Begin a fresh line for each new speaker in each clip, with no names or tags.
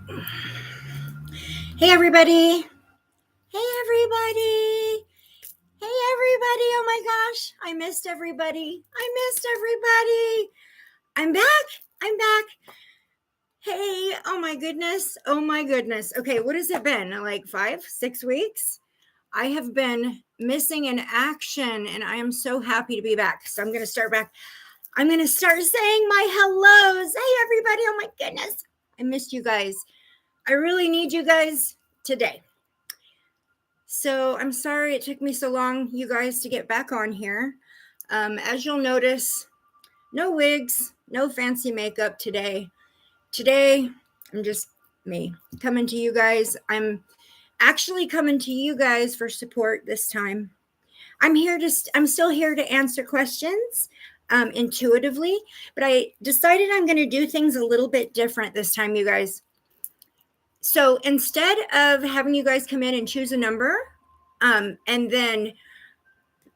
Hey, everybody. Hey, everybody. Hey, everybody. Oh my gosh. I missed everybody. I'm back. I'm back. Hey, oh my goodness. Oh my goodness. Okay, what has it been? Like 5, 6 weeks? I have been missing in action and I am so happy to be back. So I'm going to start back. I'm going to start saying my hellos. Hey, everybody. Oh my goodness. I missed you guys. I really need you guys today. So I'm sorry it took me so long, you guys, to get back on here. As you'll notice, no wigs, no fancy makeup today. Today, I'm just me coming to you guys. I'm actually coming to you guys for support this time. I'm still here to answer questions intuitively, but I decided I'm going to do things a little bit different this time, you guys. So instead of having you guys come in and choose a number, and then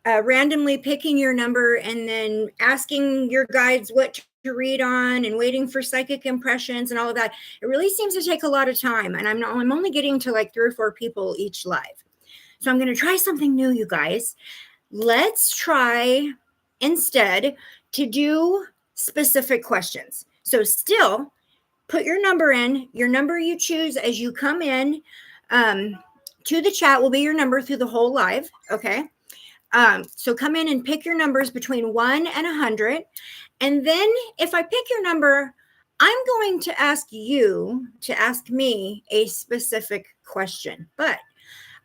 randomly picking your number and then asking your guides what to read on and waiting for psychic impressions and all of that, it really seems to take a lot of time. And I'm only getting to like 3 or 4 people each live. So I'm going to try something new, you guys. Let's try instead to do specific questions. So still put your number in, your number you choose as you come in to the chat will be your number through the whole live. Okay. So come in and pick your numbers between 1 and 100. And then if I pick your number, I'm going to ask you to ask me a specific question. But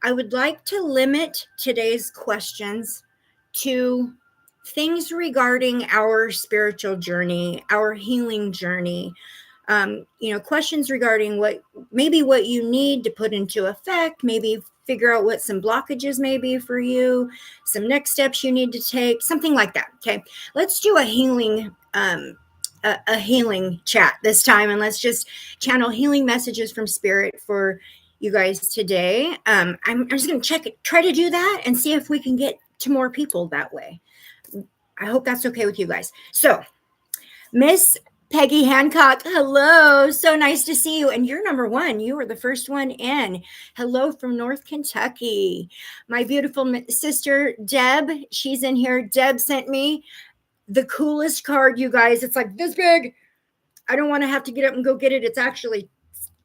I would like to limit today's questions to things regarding our spiritual journey, our healing journey. Questions regarding what you need to put into effect, maybe figure out what some blockages may be for you, some next steps you need to take, something like that. Okay, let's do a healing healing chat this time, and let's just channel healing messages from spirit for you guys today. I'm just going to try to do that and see if we can get to more people that way. I hope that's okay with you guys. So, Miss Peggy Hancock, hello. So nice to see you. And you're number 1. You were the first one in. Hello from North Kentucky. My beautiful sister, Deb, she's in here. Deb sent me the coolest card, you guys. It's like this big. I don't want to have to get up and go get it. It's actually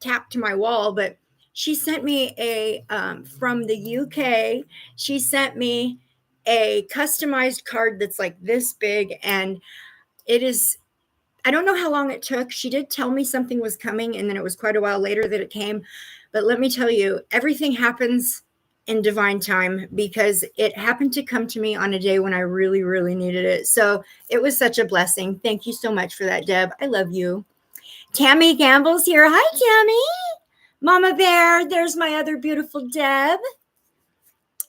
tapped to my wall, but she sent me a, from the UK, she sent me a customized card that's like this big. And it is, I don't know how long it took. She did tell me something was coming, and then it was quite a while later that it came. But let me tell you, everything happens in divine time because it happened to come to me on a day when I really, really needed it. So it was such a blessing. Thank you so much for that, Deb. I love you. Tammy Gamble's here. Hi, Tammy. Mama Bear, there's my other beautiful Deb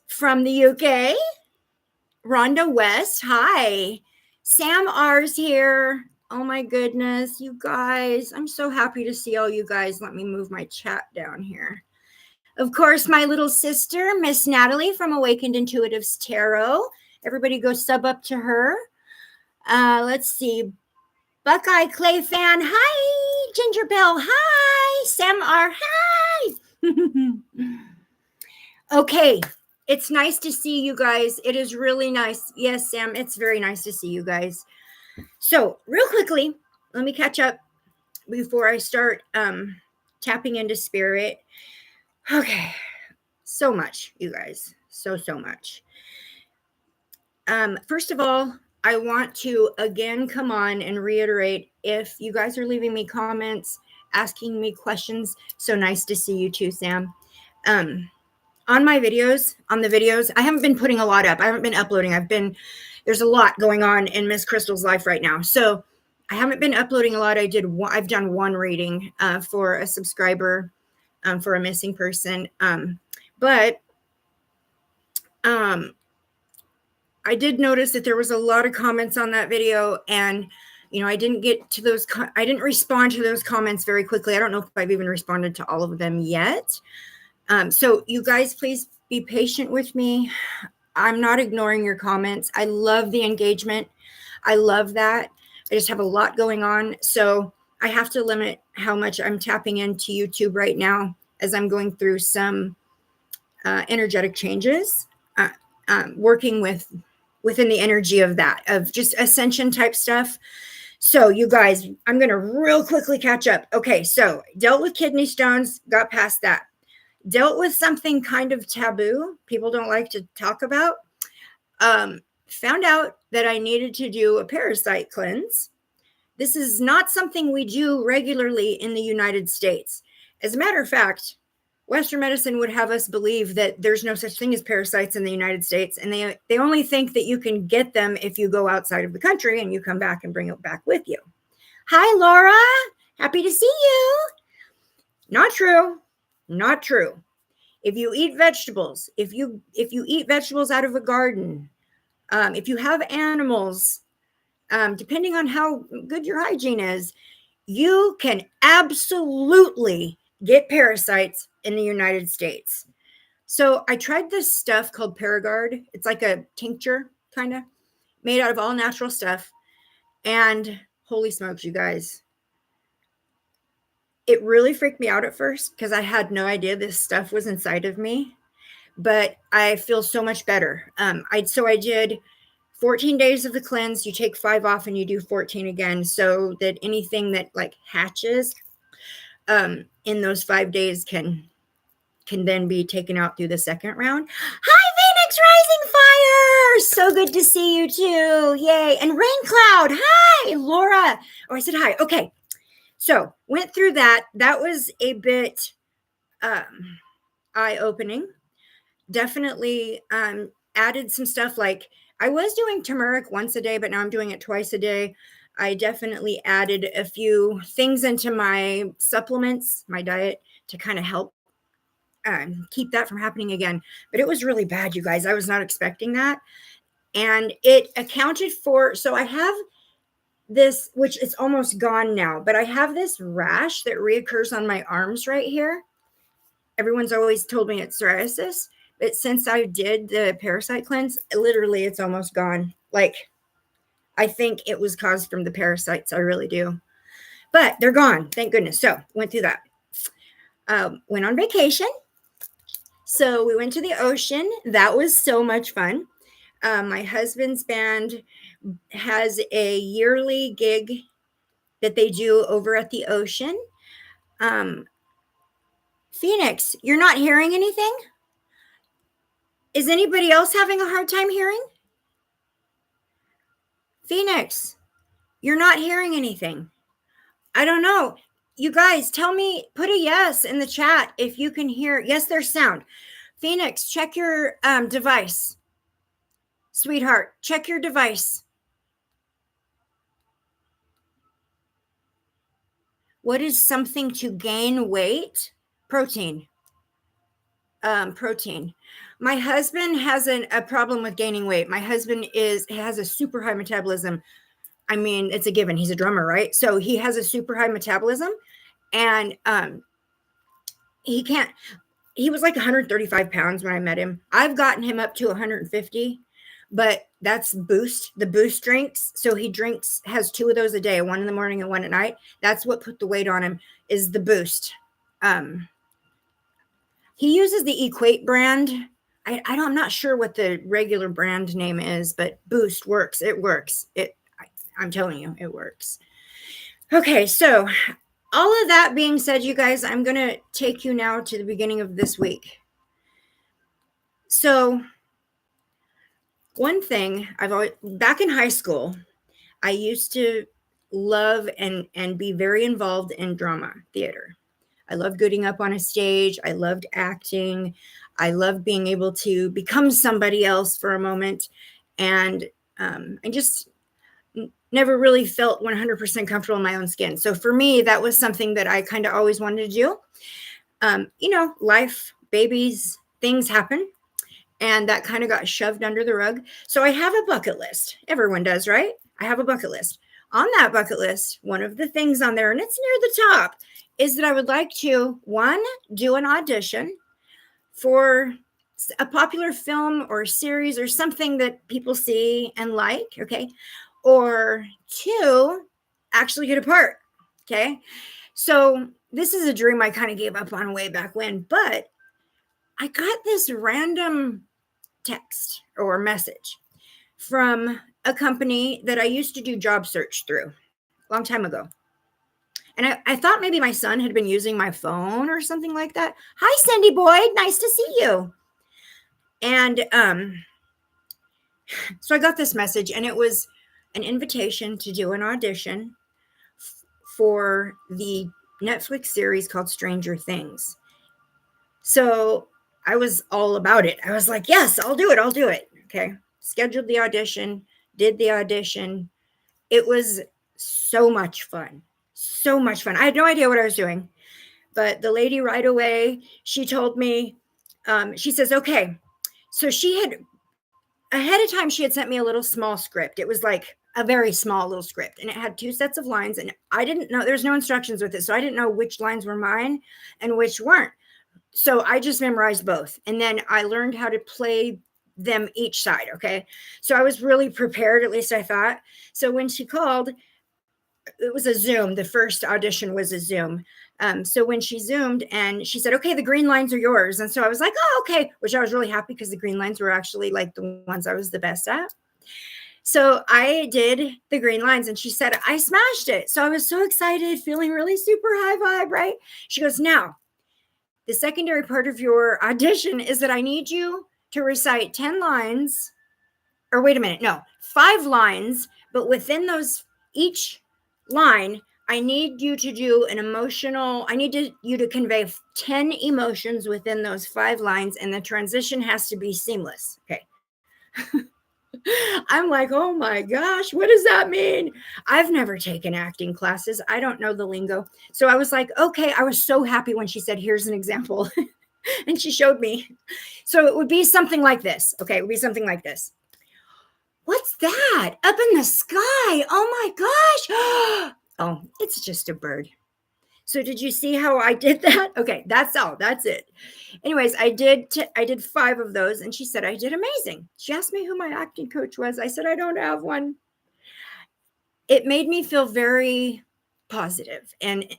from the UK. Rhonda West, hi. Sam R's here. Oh my goodness, you guys. I'm so happy to see all you guys. Let me move my chat down here. Of course, my little sister, Miss Natalie from Awakened Intuitives Tarot. Everybody go sub up to her. Let's see. Buckeye Clay Fan, hi. Ginger Bell, hi. Sam R, hi. Okay. It's nice to see you guys. It is really nice. Yes, Sam, it's very nice to see you guys. So real quickly, let me catch up before I start tapping into spirit. Okay. So much, you guys. So much. First of all, I want to again come on and reiterate, if you guys are leaving me comments, asking me questions, so nice to see you too, Sam. On the videos, I haven't been putting a lot up. I haven't been uploading. There's a lot going on in Miss Crystal's life right now. So I haven't been uploading a lot. I've done one reading for a subscriber for a missing person. But I did notice that there was a lot of comments on that video, and I didn't get to those. I didn't respond to those comments very quickly. I don't know if I've even responded to all of them yet. So you guys, please be patient with me. I'm not ignoring your comments. I love the engagement. I love that. I just have a lot going on. So I have to limit how much I'm tapping into YouTube right now as I'm going through some energetic changes, working within the energy of that, of just ascension type stuff. So you guys, I'm going to real quickly catch up. Okay, so dealt with kidney stones, got past that. Dealt with something kind of taboo, people don't like to talk about. Found out that I needed to do a parasite cleanse. This is not something we do regularly in the United States. As a matter of fact, Western medicine would have us believe that there's no such thing as parasites in the United States, and they only think that you can get them if you go outside of the country and you come back and bring it back with you. Hi, Laura. Happy to see you. Not true. Not true. If you eat vegetables, if you eat vegetables out of a garden, if you have animals, depending on how good your hygiene is, you can absolutely get parasites in the United States. So I tried this stuff called Paragard. It's like a tincture, kind of made out of all natural stuff. And holy smokes, you guys, it really freaked me out at first because I had no idea this stuff was inside of me. But I feel so much better. I did 14 days of the cleanse. You take 5 off and you do 14 again, so that anything that like hatches in those 5 days can then be taken out through the second round. Hi, Phoenix Rising Fire. So good to see you too. Yay. And Rain Cloud. Hi, Laura. Oh, I said hi. Okay. So went through that. That was a bit eye-opening. Definitely added some stuff. Like I was doing turmeric once a day, but now I'm doing it twice a day. I definitely added a few things into my supplements, my diet, to kind of help keep that from happening again. But it was really bad, you guys. I was not expecting that. And it accounted for, so I have this, which is almost gone now, but I have this rash that reoccurs on my arms right here. Everyone's always told me it's psoriasis, but since I did the parasite cleanse, literally it's almost gone. Like, I think it was caused from the parasites. I really do. But they're gone. Thank goodness. So went through that. Went on vacation. So we went to the ocean. That was so much fun. My husband's band has a yearly gig that they do over at the ocean. Phoenix, you're not hearing anything? Is anybody else having a hard time hearing? Phoenix, you're not hearing anything. I don't know. You guys, tell me, put a yes in the chat if you can hear. Yes, there's sound. Phoenix, check your device. Sweetheart, check your device. What is something to gain weight? Protein. Protein. My husband has a problem with gaining weight. My husband has a super high metabolism. I mean, it's a given. He's a drummer, right? So he has a super high metabolism, and he was like 135 pounds when I met him. I've gotten him up to 150, but that's Boost, the Boost drinks. So he has 2 of those a day, 1 in the morning and 1 at night. That's what put the weight on him, is the Boost. He uses the Equate brand. I'm not sure what the regular brand name is, but Boost works. It works. I'm telling you, it works. Okay, so all of that being said, you guys, I'm going to take you now to the beginning of this week. So one thing back in high school, I used to love and be very involved in drama theater. I loved getting up on a stage. I loved acting. I loved being able to become somebody else for a moment. And I just never really felt 100% comfortable in my own skin. So for me, that was something that I kind of always wanted to do. Life, babies, things happen. And that kind of got shoved under the rug. So I have a bucket list. Everyone does, right? I have a bucket list. On that bucket list, one of the things on there, and it's near the top, is that I would like to, 1, do an audition for a popular film or series or something that people see and like, okay? Or 2, actually get a part. Okay. So this is a dream I kind of gave up on way back when, but I got this random text or message from a company that I used to do job search through a long time ago. And I thought maybe my son had been using my phone or something like that. Hi, Cindy Boyd. Nice to see you. And so I got this message, and it was an invitation to do an audition for the Netflix series called Stranger Things. So I was all about it. I was like, yes, I'll do it. I'll do it. Okay. Scheduled the audition, did the audition. It was so much fun. So much fun. I had no idea what I was doing, but the lady right away, she told me, she says, okay. So she had, ahead of time, she had sent me a little small script. It was like a very small little script, and it had 2 sets of lines, and I didn't know, there's no instructions with it. So I didn't know which lines were mine and which weren't. So I just memorized both. And then I learned how to play them each side. Okay. So I was really prepared, at least I thought. So when she called, it was a Zoom. The first audition was a Zoom. So when she Zoomed and she said, okay, the green lines are yours. And so I was like, oh, okay. Which I was really happy because the green lines were actually like the ones I was the best at. So I did the green lines and she said, I smashed it. So I was so excited, feeling really super high vibe, right? She goes, now, the secondary part of your audition is that I need you to recite 10 lines, or wait a minute, no, 5 lines, but within those, each line, I need you to do an emotional, I need you to convey 10 emotions within those 5 lines, and the transition has to be seamless. Okay. I'm like, oh my gosh, what does that mean? I've never taken acting classes. I don't know the lingo. So I was like, okay, I was so happy when she said, here's an example. And she showed me. So it would be something like this. Okay, it would be something like this. What's that? Up in the sky. Oh my gosh. Oh, it's just a bird. So did you see how I did that? Okay, that's all. That's it. Anyways, I did 5 of those, and she said I did amazing. She asked me who my acting coach was. I said I don't have one. It made me feel very positive, and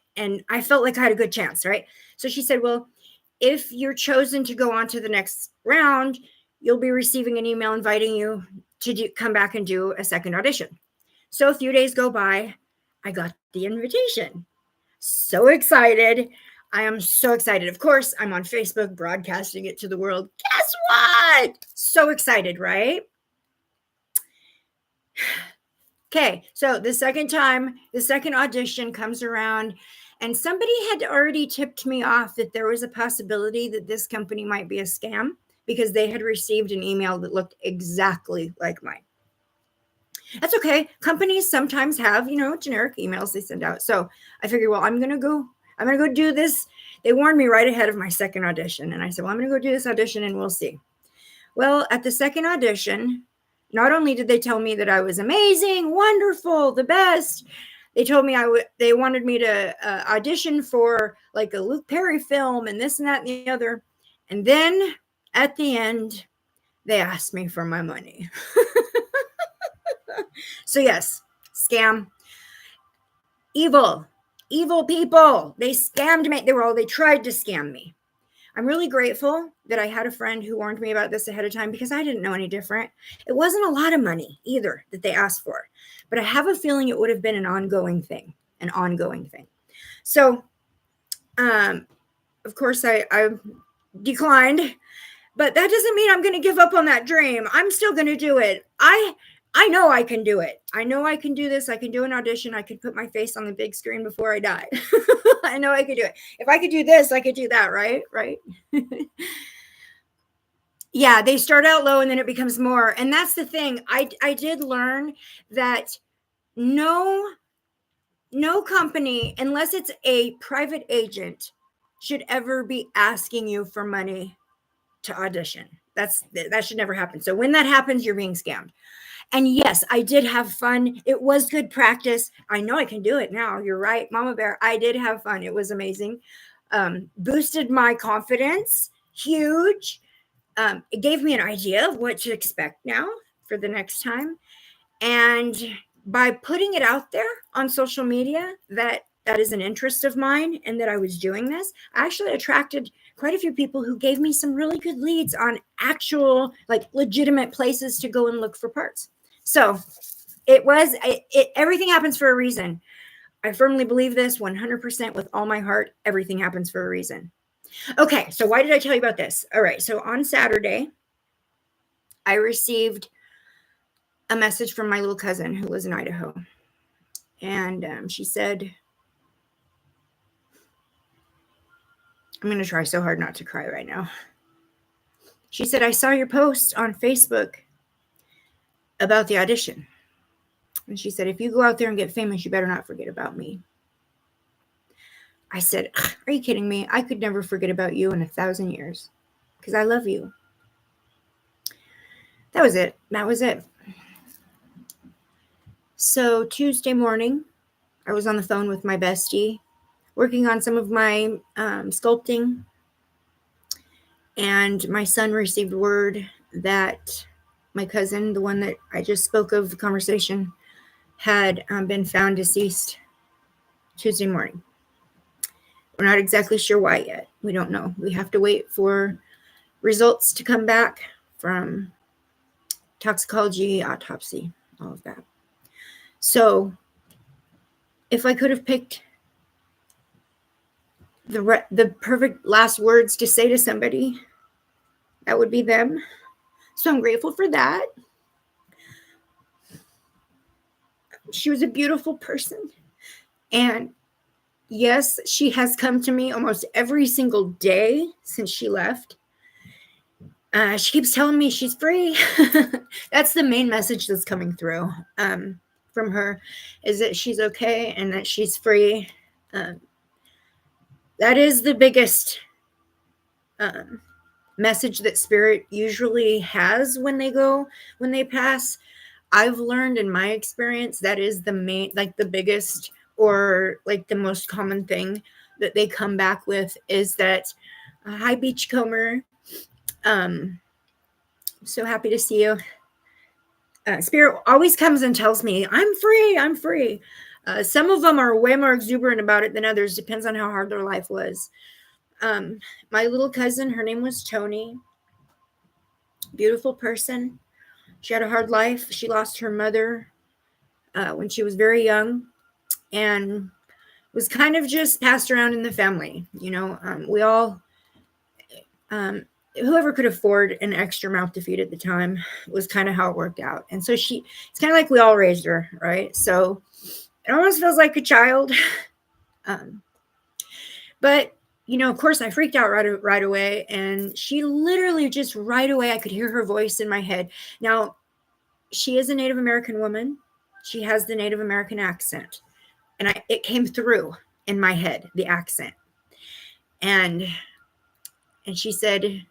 I felt like I had a good chance, right? So she said, well, if you're chosen to go on to the next round, you'll be receiving an email inviting you to come back and do a second audition. So a few days go by, I got the invitation. So excited. I am so excited. Of course, I'm on Facebook broadcasting it to the world. Guess what? So excited, right? Okay, so the second audition comes around, and somebody had already tipped me off that there was a possibility that this company might be a scam because they had received an email that looked exactly like mine. That's okay. Companies sometimes have, generic emails they send out. So I figured, well, I'm going to go do this. They warned me right ahead of my second audition. And I said, well, I'm going to go do this audition and we'll see. Well, at the second audition, not only did they tell me that I was amazing, wonderful, the best, they told me they wanted me to audition for like a Luke Perry film and this and that and the other. And then at the end, they asked me for my money. So yes, scam. Evil people. They scammed me. They tried to scam me. I'm really grateful that I had a friend who warned me about this ahead of time because I didn't know any different. It wasn't a lot of money either that they asked for, but I have a feeling it would have been an ongoing thing. So, of course, I declined, but that doesn't mean I'm going to give up on that dream. I'm still going to do it. I know I can do it. I know I can do this. I can do an audition. I could put my face on the big screen before I die. I know I could do it. If I could do this, I could do that, right? Right. Yeah, they start out low and then it becomes more. And that's the thing. I did learn that no company, unless it's a private agent, should ever be asking you for money to audition. That should never happen. So when that happens, you're being scammed. And yes, I did have fun. It was good practice. I know I can do it now. You're right, Mama Bear. I did have fun. It was amazing. Boosted my confidence. Huge. It gave me an idea of what to expect now for the next time. And by putting it out there on social media that that is an interest of mine and that I was doing this, I actually attracted quite a few people who gave me some really good leads on actual, like, legitimate places to go and look for parts. So everything happens for a reason. I firmly believe this 100% with all my heart. Everything happens for a reason. Okay, so why did I tell you about this? All right, so on Saturday, I received a message from my little cousin who lives in Idaho. And she said, I'm going to try so hard not to cry right now. She said, I saw your post on Facebook about the audition. And she said, if you go out there and get famous, you better not forget about me. I said, are you kidding me? I could never forget about you in 1,000 years because I love you. That was it. So Tuesday morning, I was on the phone with my bestie, working on some of my sculpting. And my son received word that my cousin, the one that I just spoke of the conversation, had been found deceased Tuesday morning. We're not exactly sure why yet. We don't know. We have to wait for results to come back from toxicology, autopsy, all of that. So if I could have picked the perfect last words to say to somebody, that would be them. So I'm grateful for that. She was a beautiful person. And yes, she has come to me almost every single day since she left. She keeps telling me she's free. That's the main message that's coming through from her, is that she's okay and that she's free. That is the biggest message that spirit usually has when they pass. I've learned in my experience that is the main, like the biggest or like the most common thing that they come back with is that, hi Beachcomber, so happy to see you. Spirit always comes and tells me, I'm free. Some of them are way more exuberant about it than others. Depends on how hard their life was. My little cousin, her name was Tony. Beautiful person. She had a hard life. She lost her mother when she was very young and was kind of just passed around in the family. You know, we all, whoever could afford an extra mouth to feed at the time was kind of how it worked out. And so it's kind of like we all raised her, right? So it almost feels like a child. But, you know, of course I freaked out right away. And she literally just right away, I could hear her voice in my head. Now, she is a Native American woman. She has the Native American accent. And it came through in my head, the accent. And she said,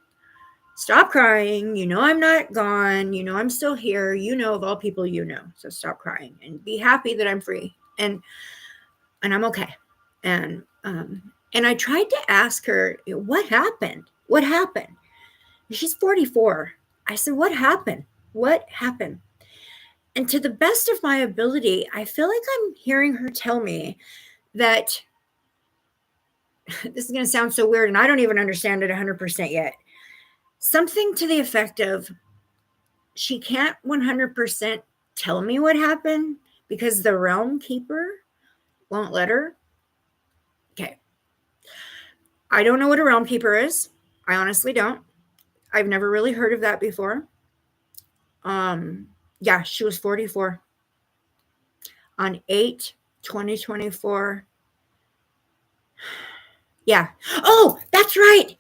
stop crying. You know, I'm not gone. You know, I'm still here. You know, of all people, you know. So stop crying and be happy that I'm free. And I'm okay. And I tried to ask her, what happened? What happened? She's 44. I said, what happened? What happened? And to the best of my ability, I feel like I'm hearing her tell me that this is going to sound so weird, and I don't even understand it 100% yet. Something to the effect of, she can't 100% tell me what happened because the realm keeper won't let her. Okay. I don't know what a realm keeper is. I honestly don't. I've never really heard of that before. Yeah, she was 44 on 8/2024. Yeah. Oh, that's right.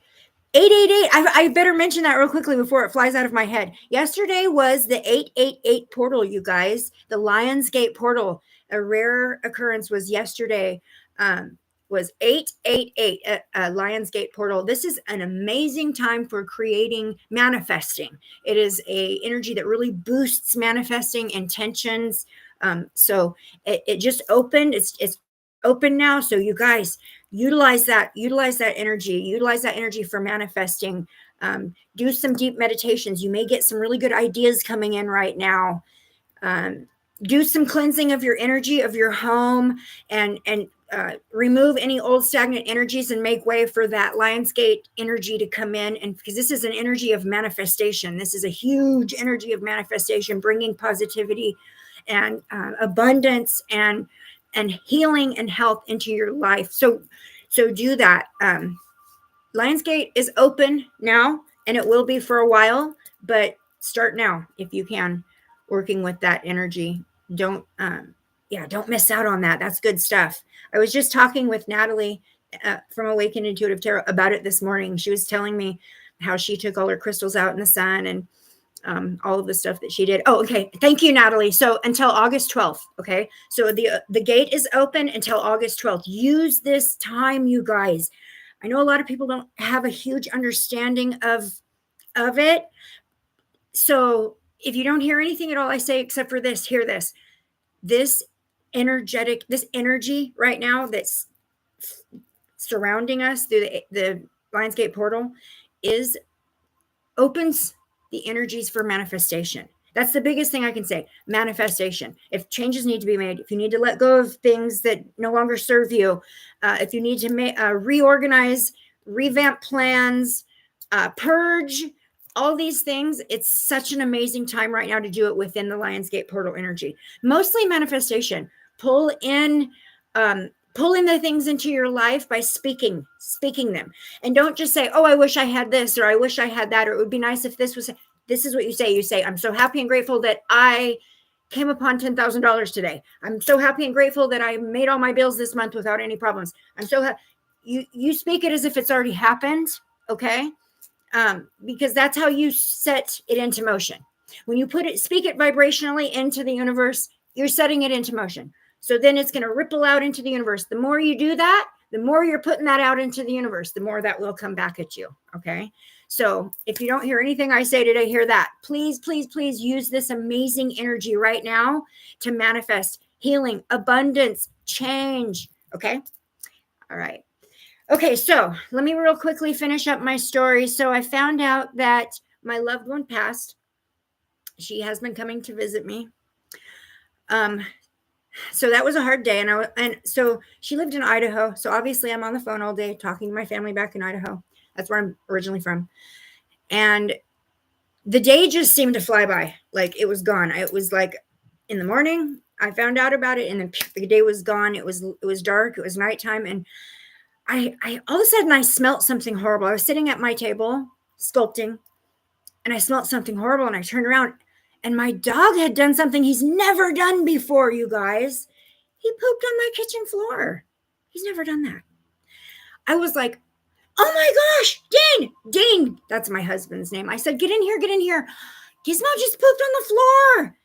888. I better mention that real quickly before it flies out of my head. Yesterday was the 888 portal, you guys. The Lionsgate portal. A rare occurrence was yesterday. Was 888 Lionsgate portal. This is an amazing time for creating, manifesting. It is a energy that really boosts manifesting intentions. So it just opened. It's open now. So you guys utilize that energy for manifesting. Do some deep meditations. You may get some really good ideas coming in right now. Do some cleansing of your energy of your home and remove any old stagnant energies and make way for that Lionsgate energy to come in. And because this is an energy of manifestation, this is a huge energy of manifestation, bringing positivity and abundance and healing and health into your life. So do that. Lionsgate is open now, and it will be for a while, but start now if you can, working with that energy. Don't miss out on that. That's good stuff. I was just talking with Natalie from Awakened Intuitive Tarot about it this morning. She was telling me how she took all her crystals out in the sun and all of the stuff that she did. Oh, okay. Thank you, Natalie. So until August 12th. Okay. So the gate is open until August 12th. Use this time, you guys. I know a lot of people don't have a huge understanding of it. So if you don't hear anything at all I say except for this, hear this. This energy right now that's surrounding us through the Lionsgate portal opens the energies for manifestation. That's the biggest thing I can say. Manifestation. If changes need to be made, if you need to let go of things that no longer serve you, if you need to reorganize, revamp plans, purge, all these things, it's such an amazing time right now to do it within the Lionsgate portal energy. Mostly manifestation. Pull in the things into your life by speaking them. And don't just say, oh, I wish I had this, or I wish I had that, or it would be nice if this was. This is what you say. You say, I'm so happy and grateful that I came upon $10,000 today. I'm so happy and grateful that I made all my bills this month without any problems. I'm so happy. You speak it as if it's already happened. Okay. Because that's how you set it into motion. When you speak it vibrationally into the universe, you're setting it into motion. So then it's going to ripple out into the universe. The more you do that, the more you're putting that out into the universe, the more that will come back at you. Okay. So if you don't hear anything I say today, hear that. Please, please, please use this amazing energy right now to manifest healing, abundance, change. Okay. All right. Okay, so let me real quickly finish up my story. So I found out that my loved one passed. She has been coming to visit me. So that was a hard day. And so she lived in Idaho. So obviously I'm on the phone all day talking to my family back in Idaho. That's where I'm originally from. And the day just seemed to fly by. Like it was gone. It was like in the morning, I found out about it, and then the day was gone. It was dark. It was nighttime. And I all of a sudden I smelt something horrible. I was sitting at my table sculpting, and I smelt something horrible, and I turned around, and my dog had done something he's never done before, you guys. He pooped on my kitchen floor. He's never done that. I was like, oh my gosh, Dean, that's my husband's name. I said, get in here. Gizmo just pooped on the floor.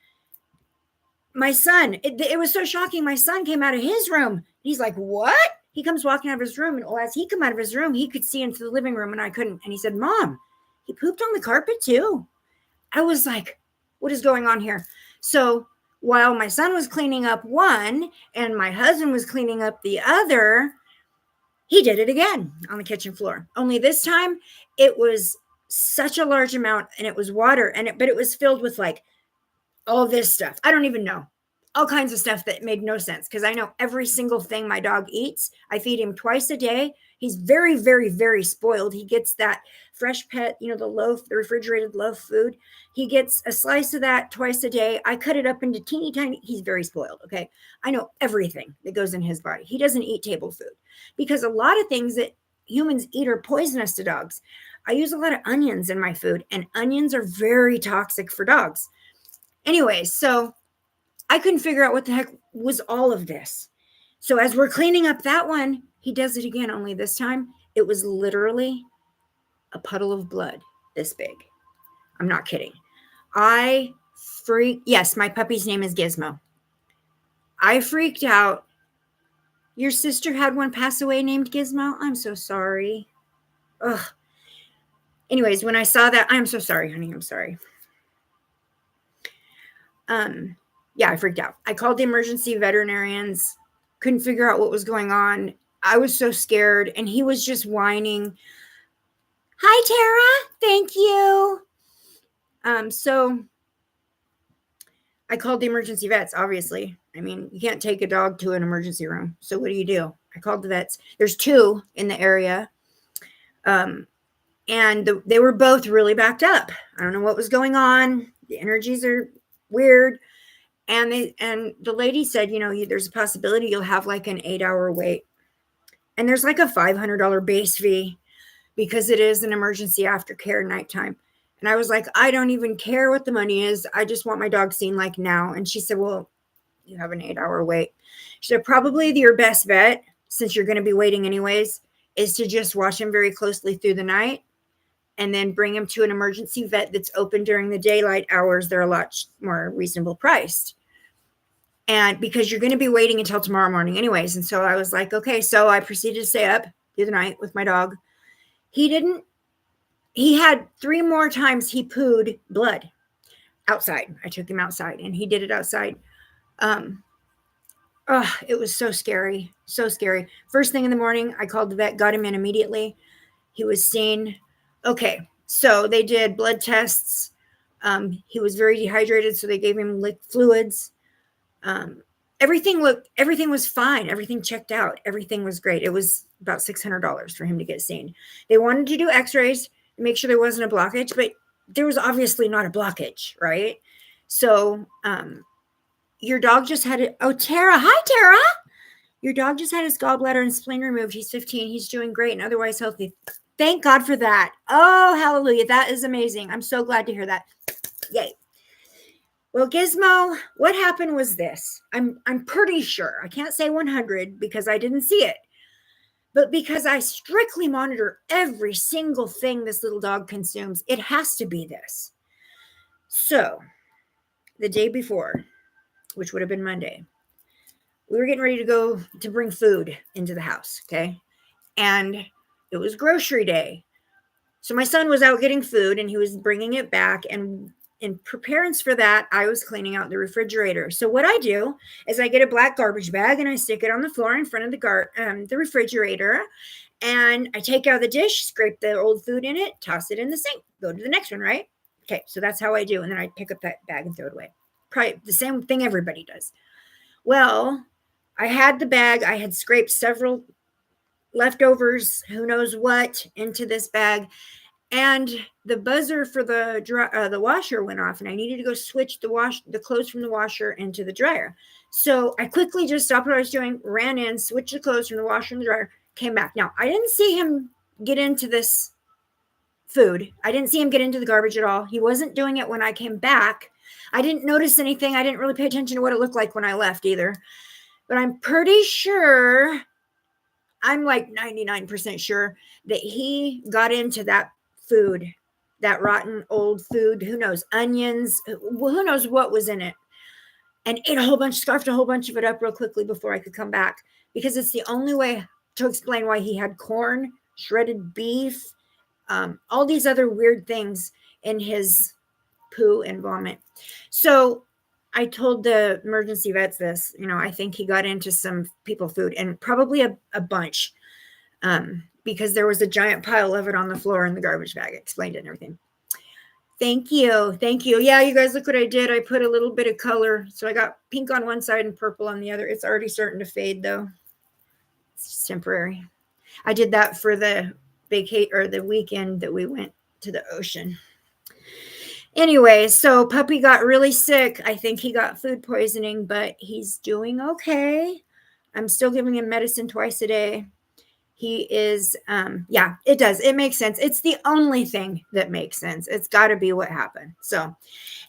My son, it was so shocking. My son came out of his room. He's like, what? He comes walking out of his room, and as he come out of his room, he could see into the living room, and I couldn't. And he said, Mom, he pooped on the carpet too. I was like, what is going on here? So while my son was cleaning up one and my husband was cleaning up the other, he did it again on the kitchen floor. Only this time it was such a large amount, and it was water, but it was filled with like all this stuff. I don't even know. All kinds of stuff that made no sense, because I know every single thing my dog eats. I feed him twice a day. He's very, very, very spoiled. He gets that fresh pet, the refrigerated loaf food. He gets a slice of that twice a day. I cut it up into teeny tiny. He's very spoiled. Okay. I know everything that goes in his body. He doesn't eat table food, because a lot of things that humans eat are poisonous to dogs. I use a lot of onions in my food, and onions are very toxic for dogs. Anyways, so I couldn't figure out what the heck was all of this. So as we're cleaning up that one, he does it again, only this time it was literally a puddle of blood this big. I'm not kidding. Yes, my puppy's name is Gizmo. I freaked out. Your sister had one pass away named Gizmo? I'm so sorry. Ugh. Anyways, when I saw that, I'm so sorry, honey. I'm sorry. Yeah, I freaked out. I called the emergency veterinarians, couldn't figure out what was going on. I was so scared, and he was just whining. Hi, Tara. Thank you. So I called the emergency vets, obviously, I mean, you can't take a dog to an emergency room. So what do? I called the vets. There's 2 in the area. And they were both really backed up. I don't know what was going on. The energies are weird. And the lady said, there's a possibility you'll have like an 8-hour wait. And there's like a $500 base fee because it is an emergency aftercare nighttime. And I was like, I don't even care what the money is. I just want my dog seen like now. And she said, well, you have an 8-hour wait. She said, probably your best bet, since you're going to be waiting anyways, is to just watch him very closely through the night and then bring him to an emergency vet that's open during the daylight hours. They're a lot more reasonable priced. And because you're going to be waiting until tomorrow morning anyways. And so I was like, okay. So I proceeded to stay up through the night with my dog. He had 3 more times he pooed blood outside. I took him outside and he did it outside. It was so scary. So scary. First thing in the morning, I called the vet, got him in immediately. He was seen. Okay. So they did blood tests. He was very dehydrated. So they gave him fluids. Everything was fine. Everything checked out. Everything was great. It was about $600 for him to get seen. They wanted to do x-rays to make sure there wasn't a blockage, but there was obviously not a blockage, right? So, your dog just had it. Oh, Tara. Hi, Tara. Your dog just had his gallbladder and spleen removed. He's 15. He's doing great and otherwise healthy. Thank God for that. Oh, hallelujah. That is amazing. I'm so glad to hear that. Yay. Well, Gizmo, what happened was this. I'm pretty sure. I can't say 100 because I didn't see it. But because I strictly monitor every single thing this little dog consumes, it has to be this. So, the day before, which would have been Monday, we were getting ready to go to bring food into the house, okay? And it was grocery day. So my son was out getting food and he was bringing it back. And in preparedness for that, I was cleaning out the refrigerator. So what I do is I get a black garbage bag and I stick it on the floor in front of the refrigerator. And I take out the dish, scrape the old food in it, toss it in the sink, go to the next one, right? Okay, so that's how I do. And then I pick up that bag and throw it away. Probably the same thing everybody does. Well, I had the bag. I had scraped several leftovers, who knows what, into this bag. And the buzzer for the washer went off, and I needed to go switch the clothes from the washer into the dryer. So I quickly just stopped what I was doing, ran in, switched the clothes from the washer and the dryer, came back. Now, I didn't see him get into this food. I didn't see him get into the garbage at all. He wasn't doing it when I came back. I didn't notice anything. I didn't really pay attention to what it looked like when I left either. But I'm pretty sure, I'm like 99% sure that he got into that food, that rotten old food. Who knows? Onions. Who knows what was in it? And scarfed a whole bunch of it up real quickly before I could come back, because it's the only way to explain why he had corn, shredded beef, all these other weird things in his poo and vomit. So I told the emergency vets this, I think he got into some people food, and probably a bunch, because there was a giant pile of it on the floor in the garbage bag. I explained it and everything. Thank you. Yeah, you guys, look what I did. I put a little bit of color. So I got pink on one side and purple on the other. It's already starting to fade though. It's just temporary. I did that for the the weekend that we went to the ocean. Anyway, so puppy got really sick. I think he got food poisoning, but he's doing okay. I'm still giving him medicine twice a day. He is, it does. It makes sense. It's the only thing that makes sense. It's got to be what happened. So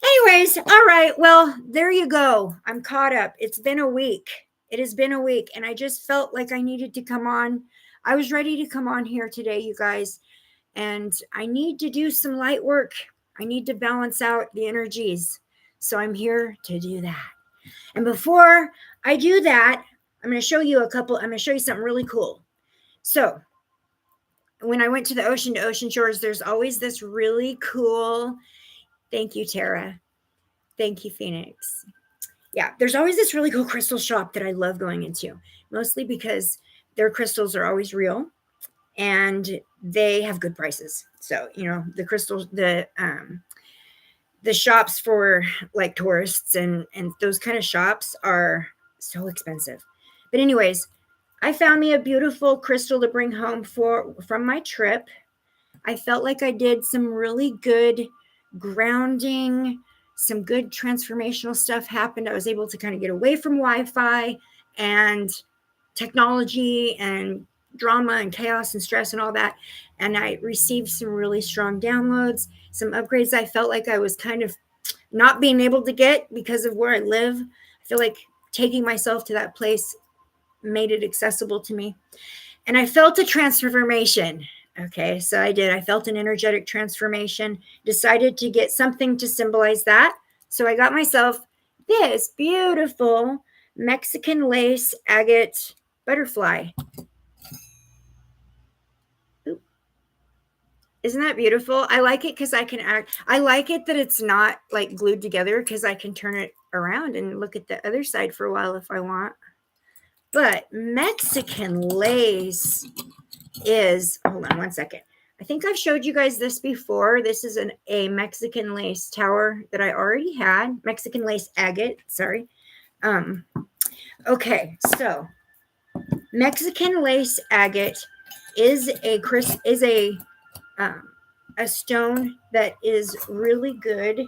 anyways, all right. Well, there you go. I'm caught up. It's been a week. It has been a week, and I just felt like I needed to come on. I was ready to come on here today, you guys, and I need to do some light work. I need to balance out the energies. So I'm here to do that. And before I do that, I'm going to show you something really cool. So when I went to the Ocean Shores, there's always this really cool, thank you, Tara. Thank you, Phoenix. Yeah, there's always this really cool crystal shop that I love going into, mostly because their crystals are always real and they have good prices. So, the crystals, the shops for like tourists and those kind of shops are so expensive. But anyways, I found me a beautiful crystal to bring home from my trip. I felt like I did some really good grounding, some good transformational stuff happened. I was able to kind of get away from Wi-Fi and technology and drama and chaos and stress and all that. And I received some really strong downloads, some upgrades I felt like I was kind of not being able to get because of where I live. I feel like taking myself to that place made it accessible to me. And I felt a transformation. Okay, so I did. I felt an energetic transformation, decided to get something to symbolize that. So I got myself this beautiful Mexican lace agate butterfly. Ooh. Isn't that beautiful? I like it because I like it that it's not like glued together because I can turn it around and look at the other side for a while if I want. But Mexican lace is, hold on one second. I think I've showed you guys this before. This is a Mexican lace tower that I already had. Mexican lace agate, sorry. Okay, so Mexican lace agate is a stone that is really good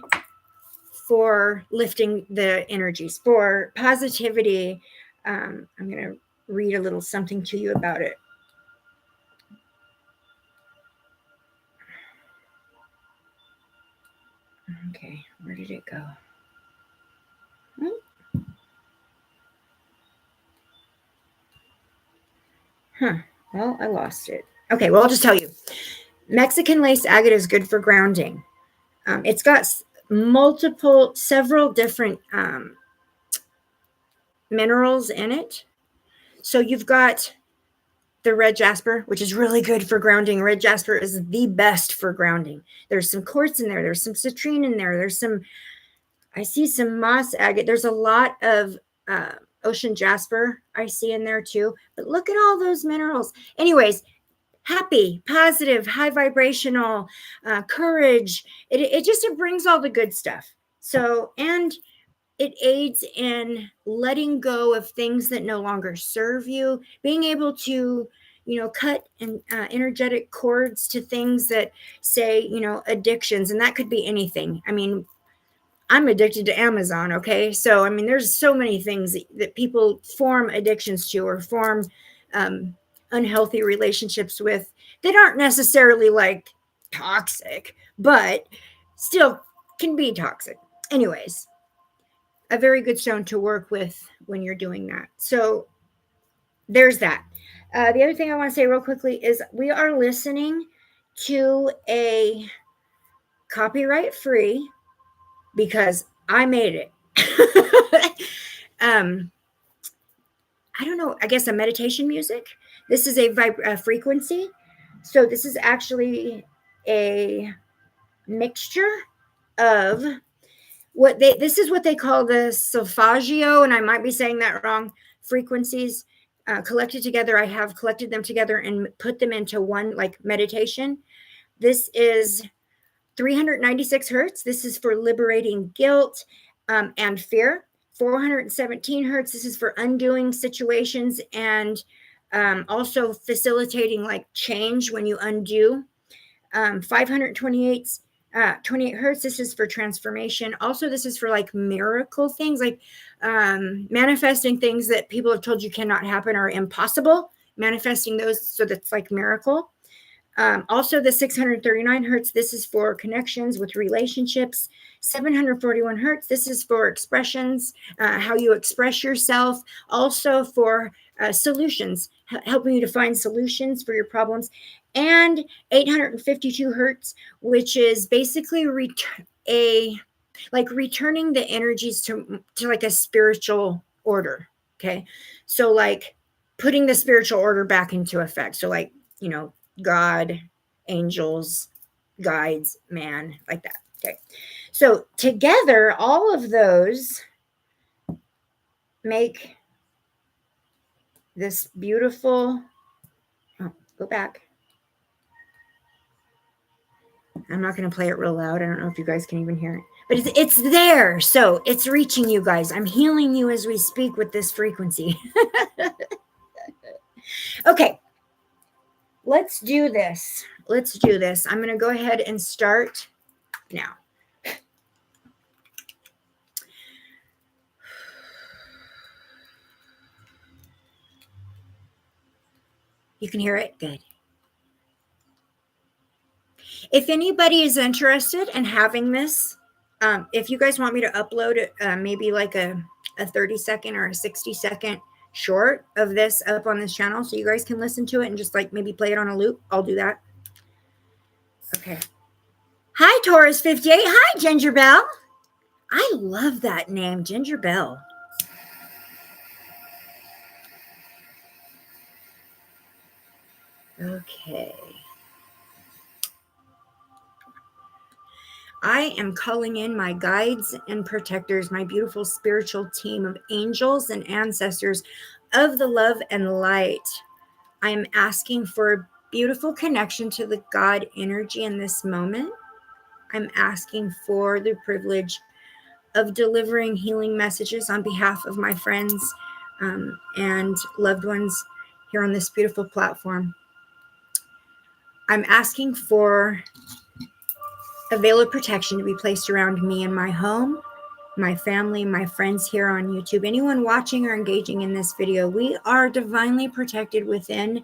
for lifting the energies, for positivity. I'm going to read a little something to you about it. Okay, where did it go? Well, I lost it. Okay, well, I'll just tell you. Mexican lace agate is good for grounding. It's got several different minerals in it. So you've got the red jasper, which is really good for grounding. Red jasper is the best for grounding. There's some quartz in there. There's some citrine in there. I see some moss agate. There's a lot of ocean jasper I see in there too. But look at all those minerals. Anyways, happy, positive, high vibrational, courage. It brings all the good stuff. So, and it aids in letting go of things that no longer serve you, being able to, cut energetic cords to things that say, addictions, and that could be anything. I mean, I'm addicted to Amazon. Okay. So, I mean, there's so many things that people form addictions to or form unhealthy relationships with that aren't necessarily like toxic, but still can be toxic. Anyways, a very good stone to work with when you're doing that. So there's that. The other thing I want to say real quickly is we are listening to a copyright free because I made it. I don't know, I guess a meditation music. This is a frequency. So this is actually a mixture of this is what they call the solfeggio, and I might be saying that wrong, frequencies collected together. I have collected them together and put them into one like meditation. This is 396 hertz. This is for liberating guilt and fear. 417 hertz. This is for undoing situations and also facilitating like change when you undo. 528 28 hertz. This is for transformation. Also, this is for like miracle things, like manifesting things that people have told you cannot happen or impossible. Manifesting those so that's like miracle. Also, the 639 hertz, this is for connections with relationships. 741 hertz, this is for expressions, how you express yourself. Also for solutions, helping you to find solutions for your problems. And 852 hertz, which is basically returning the energies to like a spiritual order. Okay, so like putting the spiritual order back into effect. So like, God, angels, guides, man, like that. Okay. So together, all of those make this beautiful, go back. I'm not going to play it real loud. I don't know if you guys can even hear it, but it's there. So it's reaching you guys. I'm healing you as we speak with this frequency. Okay. Let's do this. Let's do this. I'm going to go ahead and start now. You can hear it? Good. If anybody is interested in having this, if you guys want me to upload it, maybe like a 30-second or a 60-second short of this up on this channel so you guys can listen to it and just like maybe play it on a loop, I'll do that. Okay. Hi, Taurus 58. Hi, Ginger Bell. I love that name, Ginger Bell. Okay. I am calling in my guides and protectors, my beautiful spiritual team of angels and ancestors of the love and light. I am asking for a beautiful connection to the God energy in this moment. I'm asking for the privilege of delivering healing messages on behalf of my friends and loved ones here on this beautiful platform. I'm asking for a veil of protection to be placed around me and my home, my family, my friends here on YouTube, anyone watching or engaging in this video. We are divinely protected within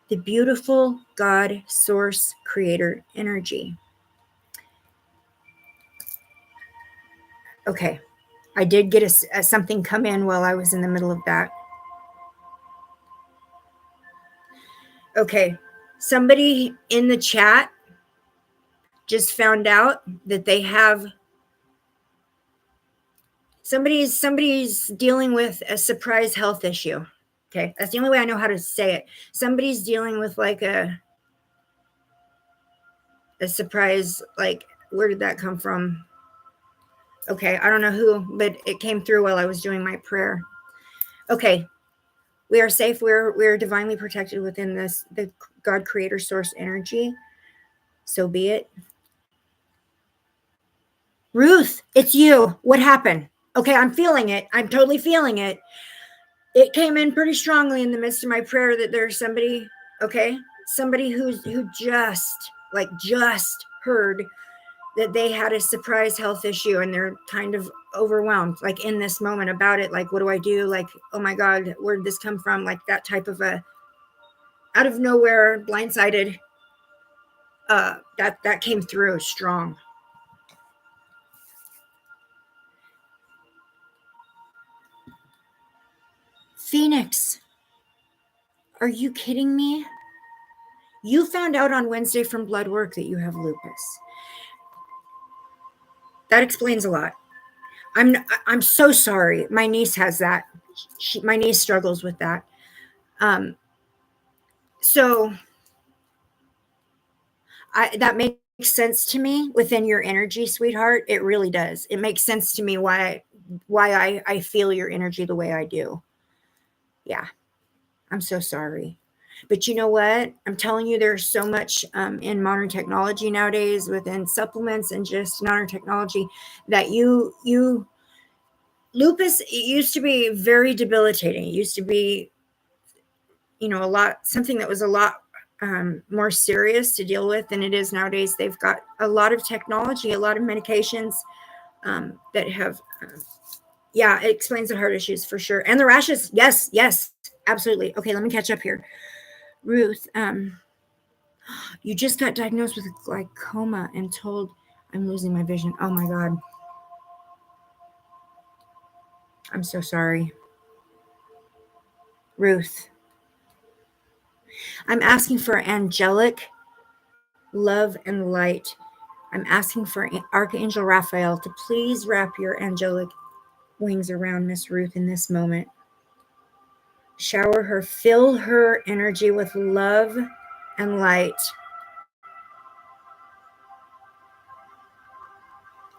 the beautiful God, source, creator energy. Okay, I did get something come in while I was in the middle of that. Okay, somebody in the chat just found out that they have somebody's dealing with a surprise health issue. Okay, that's the only way I know how to say it. Somebody's dealing with like a surprise, like, where did that come from? Okay, I don't know who, but it came through while I was doing my prayer. Okay, we are safe. We're divinely protected within the God creator source energy. So be it. Ruth, it's you. What happened? Okay, I'm feeling it. I'm totally feeling it. It came in pretty strongly in the midst of my prayer that there's somebody, okay, somebody who just heard that they had a surprise health issue and they're kind of overwhelmed, like in this moment about it. Like, what do I do? Like, oh my God, where did this come from? Like that type of a out of nowhere, blindsided. That came through strong. Phoenix, are you kidding me? You found out on Wednesday from blood work that you have lupus. That explains a lot. I'm so sorry. My niece has that. My niece struggles with that. So that makes sense to me within your energy, sweetheart. It really does. It makes sense to me why I feel your energy the way I do. Yeah, I'm so sorry. But you know what? I'm telling you, there's so much in modern technology nowadays within supplements and just modern technology that lupus, it used to be very debilitating. It used to be, something that was a lot more serious to deal with than it is nowadays. They've got a lot of technology, a lot of medications that have, it explains the heart issues for sure. And the rashes. Yes, absolutely. Okay, let me catch up here. Ruth, you just got diagnosed with glaucoma and told I'm losing my vision. Oh my God. I'm so sorry. Ruth, I'm asking for angelic love and light. I'm asking for Archangel Raphael to please wrap your angelic wings around Miss Ruth in this moment. Shower her, fill her energy with love and light.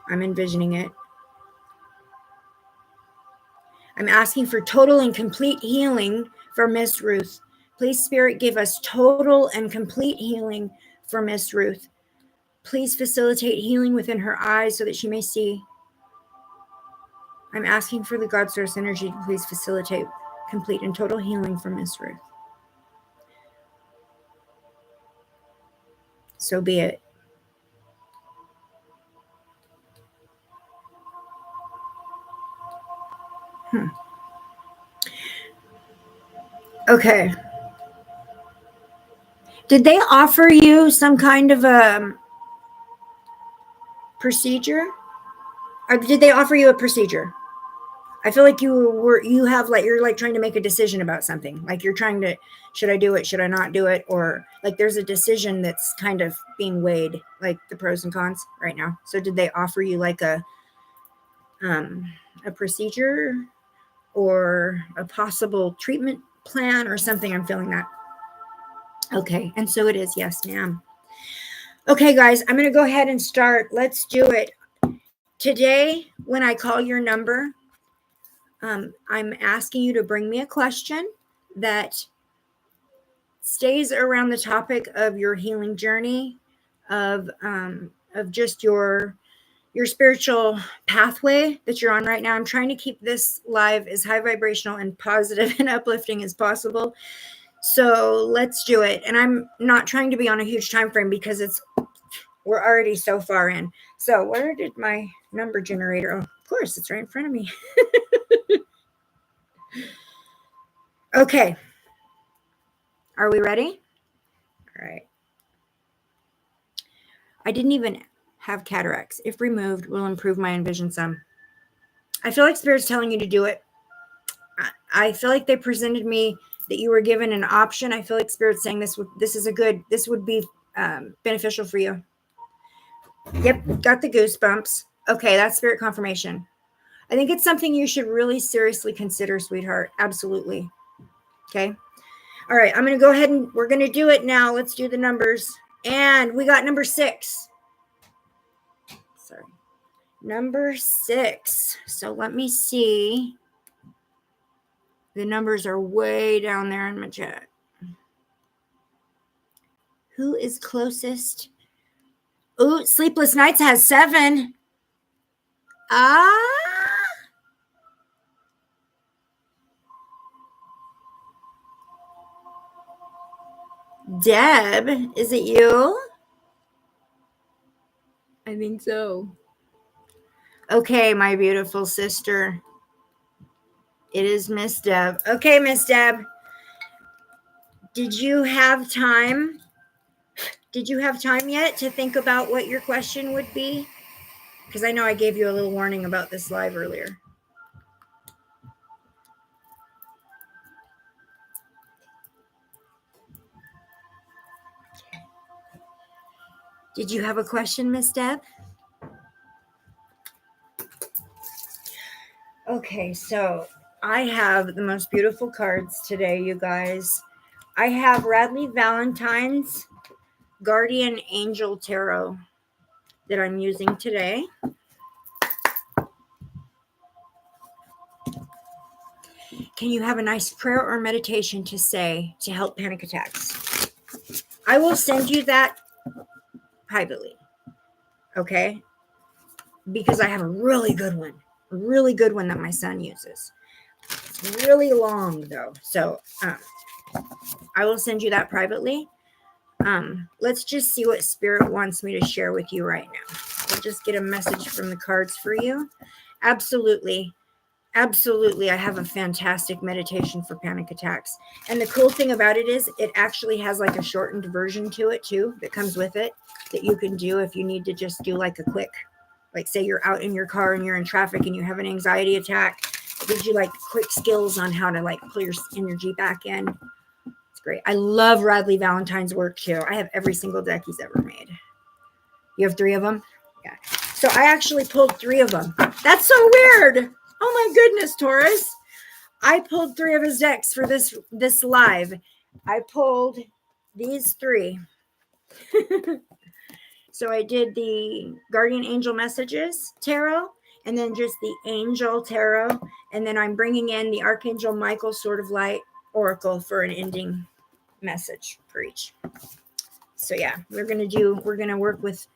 I'm envisioning it. I'm asking for total and complete healing for Miss Ruth. Please, Spirit, give us total and complete healing for Miss Ruth. Please facilitate healing within her eyes so that she may see. I'm asking for the God Source energy to please facilitate complete and total healing for Miss Ruth. So be it. Okay. Did they offer you some kind of a procedure? Or did they offer you a procedure? I feel like you're like trying to make a decision about something. Like you're trying to, should I do it? Should I not do it? Or like there's a decision that's kind of being weighed, like the pros and cons right now. So did they offer you like a procedure or a possible treatment plan or something? I'm feeling that. Okay. And so it is. Yes, ma'am. Okay, guys, I'm going to go ahead and start. Let's do it. Today, when I call your number, I'm asking you to bring me a question that stays around the topic of your healing journey, of just your spiritual pathway that you're on right now. I'm trying to keep this live as high vibrational and positive and uplifting as possible. So let's do it. And I'm not trying to be on a huge time frame because we're already so far in. So where did my number generator? Oh, of course, it's right in front of me. Okay. Are we ready? All right. I didn't even have cataracts. If removed, will improve my envision some. I feel like Spirit's telling you to do it. I feel like they presented me that you were given an option. I feel like Spirit's saying this would be beneficial for you. Yep, got the goosebumps. Okay, that's Spirit confirmation. I think it's something you should really seriously consider, sweetheart. Absolutely. Okay. All right, I'm going to go ahead and we're going to do it now. Let's do the numbers. And we got number 6. Sorry. Number 6. So let me see. The numbers are way down there in my chat. Who is closest? Ooh, Sleepless Nights has 7. Deb, is it you? I think so. Okay, my beautiful sister. It is Miss Deb. Okay, Miss Deb. Did you have time? Did you have time yet to think about what your question would be? Because I know I gave you a little warning about this live earlier. Did you have a question, Miss Deb? Okay, so I have the most beautiful cards today, you guys. I have Radleigh Valentine's Guardian Angel Tarot that I'm using today. Can you have a nice prayer or meditation to say to help panic attacks? I will send you that privately, okay? Because I have a really good one that my son uses. It's really long though, so I will send you that privately. Let's just see what Spirit wants me to share with you right now. We'll just get a message from the cards for you. Absolutely. I have a fantastic meditation for panic attacks. And the cool thing about it is it actually has like a shortened version to it too that comes with it that you can do if you need to just do like a quick, like say you're out in your car and you're in traffic and you have an anxiety attack. It gives you like quick skills on how to like pull your energy back in. It's great. I love Radleigh Valentine's work too. I have every single deck he's ever made. You have 3 of them? Yeah. So I actually pulled 3 of them. That's so weird. Oh my goodness, Taurus. I pulled 3 of his decks for this live. I pulled these 3. So I did the Guardian Angel Messages Tarot, and then just the Angel Tarot, and then I'm bringing in the Archangel Michael Sword of Light Oracle for an ending message for each. So yeah, we're gonna work with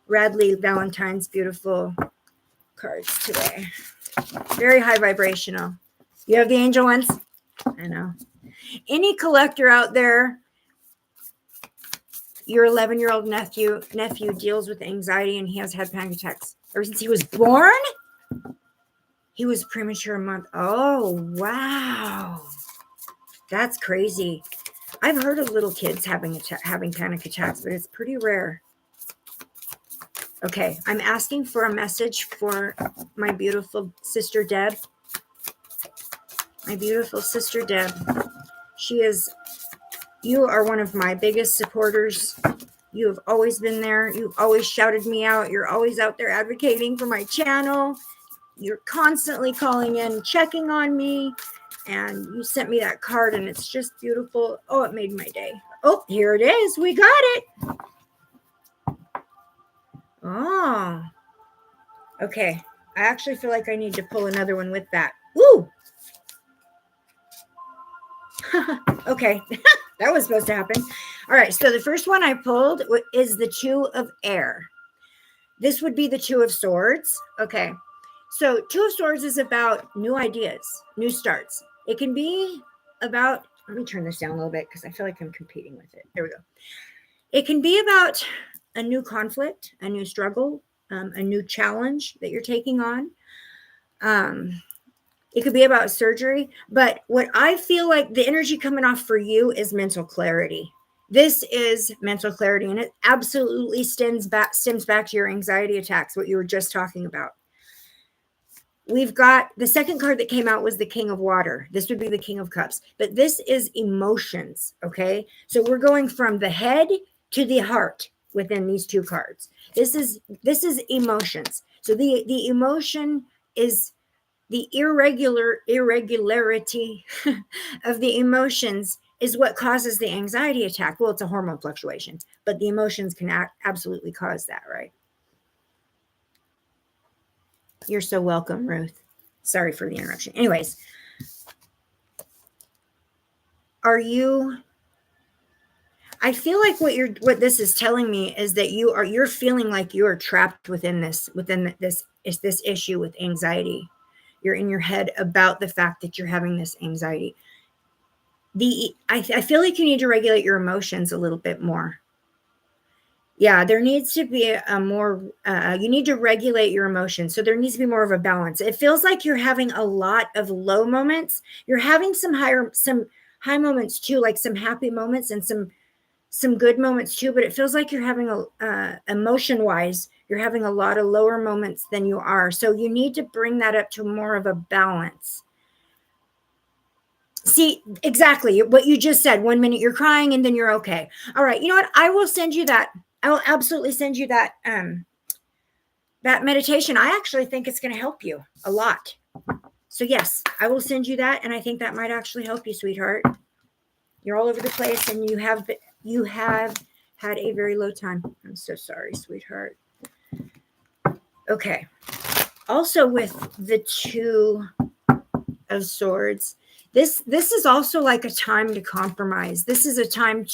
Radley Valentine's beautiful cards today. Very high vibrational. You have the angel ones? I know. Any collector out there, your 11-year-old nephew deals with anxiety and he has had panic attacks ever since he was born? He was premature a month. Oh, wow. That's crazy. I've heard of little kids having panic attacks, but it's pretty rare. Okay, I'm asking for a message for my beautiful sister Deb. My beautiful sister Deb. You are one of my biggest supporters. You have always been there. You've always shouted me out. You're always out there advocating for my channel. You're constantly calling in, checking on me. And you sent me that card and it's just beautiful. Oh, it made my day. Oh, here it is. We got it. Oh, okay. I actually feel like I need to pull another one with that. Ooh. Okay. That was supposed to happen. All right. So the first one I pulled is the Two of Air. This would be the Two of Swords. Okay. So Two of Swords is about new ideas, new starts. It can be about, let me turn this down a little bit because I feel like I'm competing with it. There we go. It can be about a new conflict, a new struggle, a new challenge that you're taking on. It could be about surgery, but what I feel like the energy coming off for you is mental clarity. This is mental clarity, and it absolutely stems back to your anxiety attacks, what you were just talking about. We've got the second card that came out was the King of Water. This would be the King of Cups, but this is emotions. Okay. So we're going from the head to the heart within these two cards. This is emotions. So the emotion is the irregularity of the emotions is what causes the anxiety attack. Well, it's a hormone fluctuation, but the emotions can absolutely cause that, right? You're so welcome, Ruth. Sorry for the interruption. Anyways, I feel like what this is telling me is that you're feeling like you are trapped within this issue with anxiety. You're in your head about the fact that you're having this anxiety. I feel like you need to regulate your emotions a little bit more. Yeah, there needs to be you need to regulate your emotions. So there needs to be more of a balance. It feels like you're having a lot of low moments. You're having some high moments too, like some happy moments and some good moments too, but it feels like you're having emotion wise, you're having a lot of lower moments than you are. So you need to bring that up to more of a balance. See, exactly what you just said. 1 minute you're crying and then you're okay. All right. You know what? I will send you that. I will absolutely send you that meditation. I actually think it's going to help you a lot. So yes, I will send you that. And I think that might actually help you, sweetheart. You're all over the place and you have had a very low time. I'm so sorry, sweetheart. Okay. Also with the Two of Swords, this is also like a time to compromise. This is a time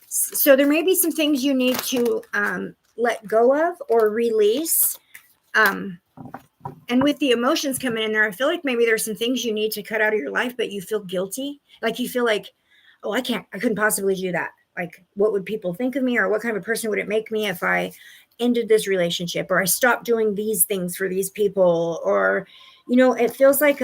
so there may be some things you need to let go of or release. And with the emotions coming in there, I feel like maybe there's some things you need to cut out of your life, but you feel guilty. Like you feel like, oh, I couldn't possibly do that. Like, what would people think of me, or what kind of a person would it make me if I ended this relationship, or I stopped doing these things for these people, or, it feels like,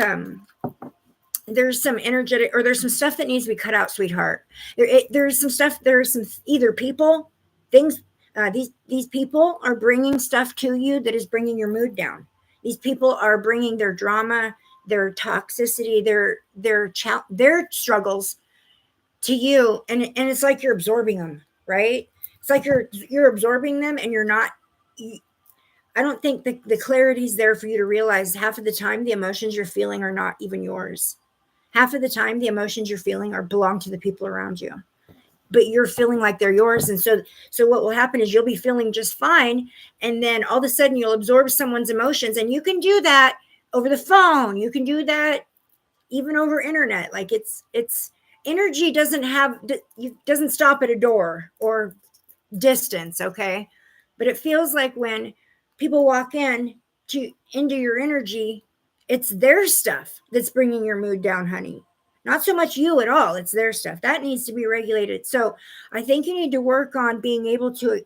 there's some energetic, or there's some stuff that needs to be cut out, sweetheart. There's some either people, things, these people are bringing stuff to you that is bringing your mood down. These people are bringing their drama, their toxicity, their struggles to you. And it's like you're absorbing them, right? It's like you're absorbing them and you're not, I don't think the clarity is there for you to realize half of the time the emotions you're feeling are not even yours. Half of the time, the emotions you're feeling belong to the people around you, but you're feeling like they're yours. And so what will happen is you'll be feeling just fine. And then all of a sudden you'll absorb someone's emotions, and you can do that over the phone. You can do that even over internet. Like it's energy doesn't stop at a door or distance. Okay. But it feels like when people walk into your energy, it's their stuff that's bringing your mood down, honey. Not so much you at all. It's their stuff. That needs to be regulated. So I think you need to work on being able to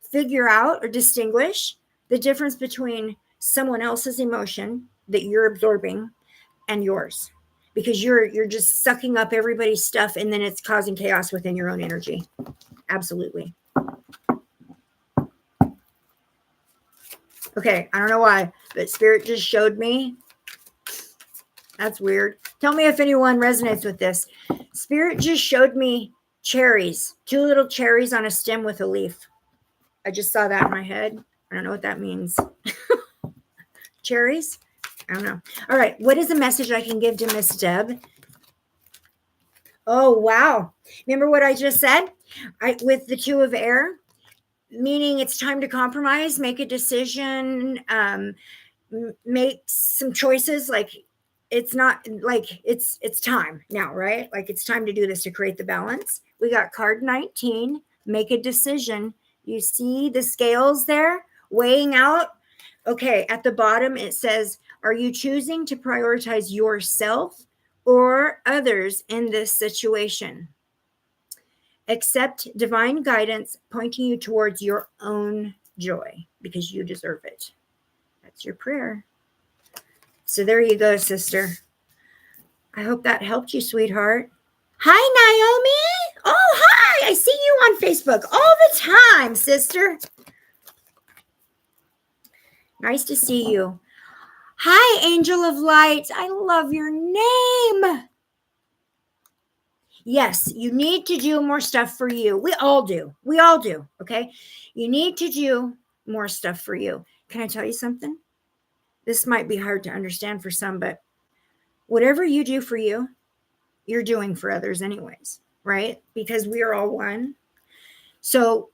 figure out or distinguish the difference between someone else's emotion that you're absorbing and yours, because you're just sucking up everybody's stuff, and then it's causing chaos within your own energy. Absolutely. Okay, I don't know why, but Spirit just showed me. That's weird. Tell me if anyone resonates with this. Spirit just showed me cherries, 2 little cherries on a stem with a leaf. I just saw that in my head. I don't know what that means. Cherries? I don't know. All right. What is a message I can give to Miss Deb? Oh, wow. Remember what I just said? With the 2 of air, meaning it's time to compromise, make a decision, make some choices. Like it's not like it's time now, right? Like it's time to do this, to create the balance. We got card 19, make a decision. You see the scales there weighing out? Okay, at the bottom it says, are you choosing to prioritize yourself or others in this situation? Accept divine guidance pointing you towards your own joy because you deserve it. That's your prayer. So there you go, sister. I hope that helped you, sweetheart. Hi, Naomi. Oh, hi. I see you on Facebook all the time, sister. Nice to see you. Hi, Angel of Light. I love your name. Yes, you need to do more stuff for you. We all do. We all do. Okay. You need to do more stuff for you. Can I tell you something? This might be hard to understand for some, but whatever you do for you, you're doing for others anyways, right? Because we are all one. So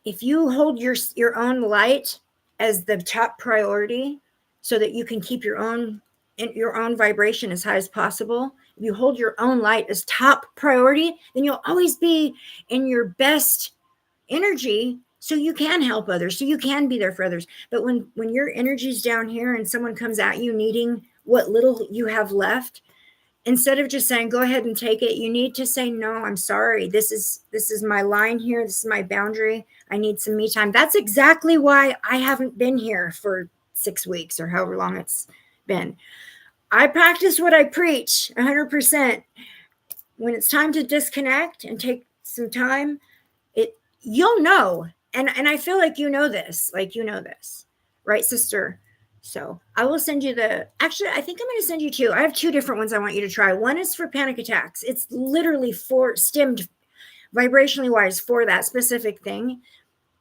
if you hold your own light as the top priority so that you can keep your own vibration as high as possible, if you hold your own light as top priority, then you'll always be in your best energy so you can help others, so you can be there for others. But when your energy's down here and someone comes at you needing what little you have left, instead of just saying, go ahead and take it, you need to say, no, I'm sorry. This is my line here. This is my boundary. I need some me time. That's exactly why I haven't been here for 6 weeks or however long it's been. I practice what I preach 100%. When it's time to disconnect and take some time, you'll know. And I feel like you know this, right, sister? So I will send you actually, I think I'm going to send you 2. I have 2 different ones I want you to try. One is for panic attacks. It's literally stemmed vibrationally wise for that specific thing.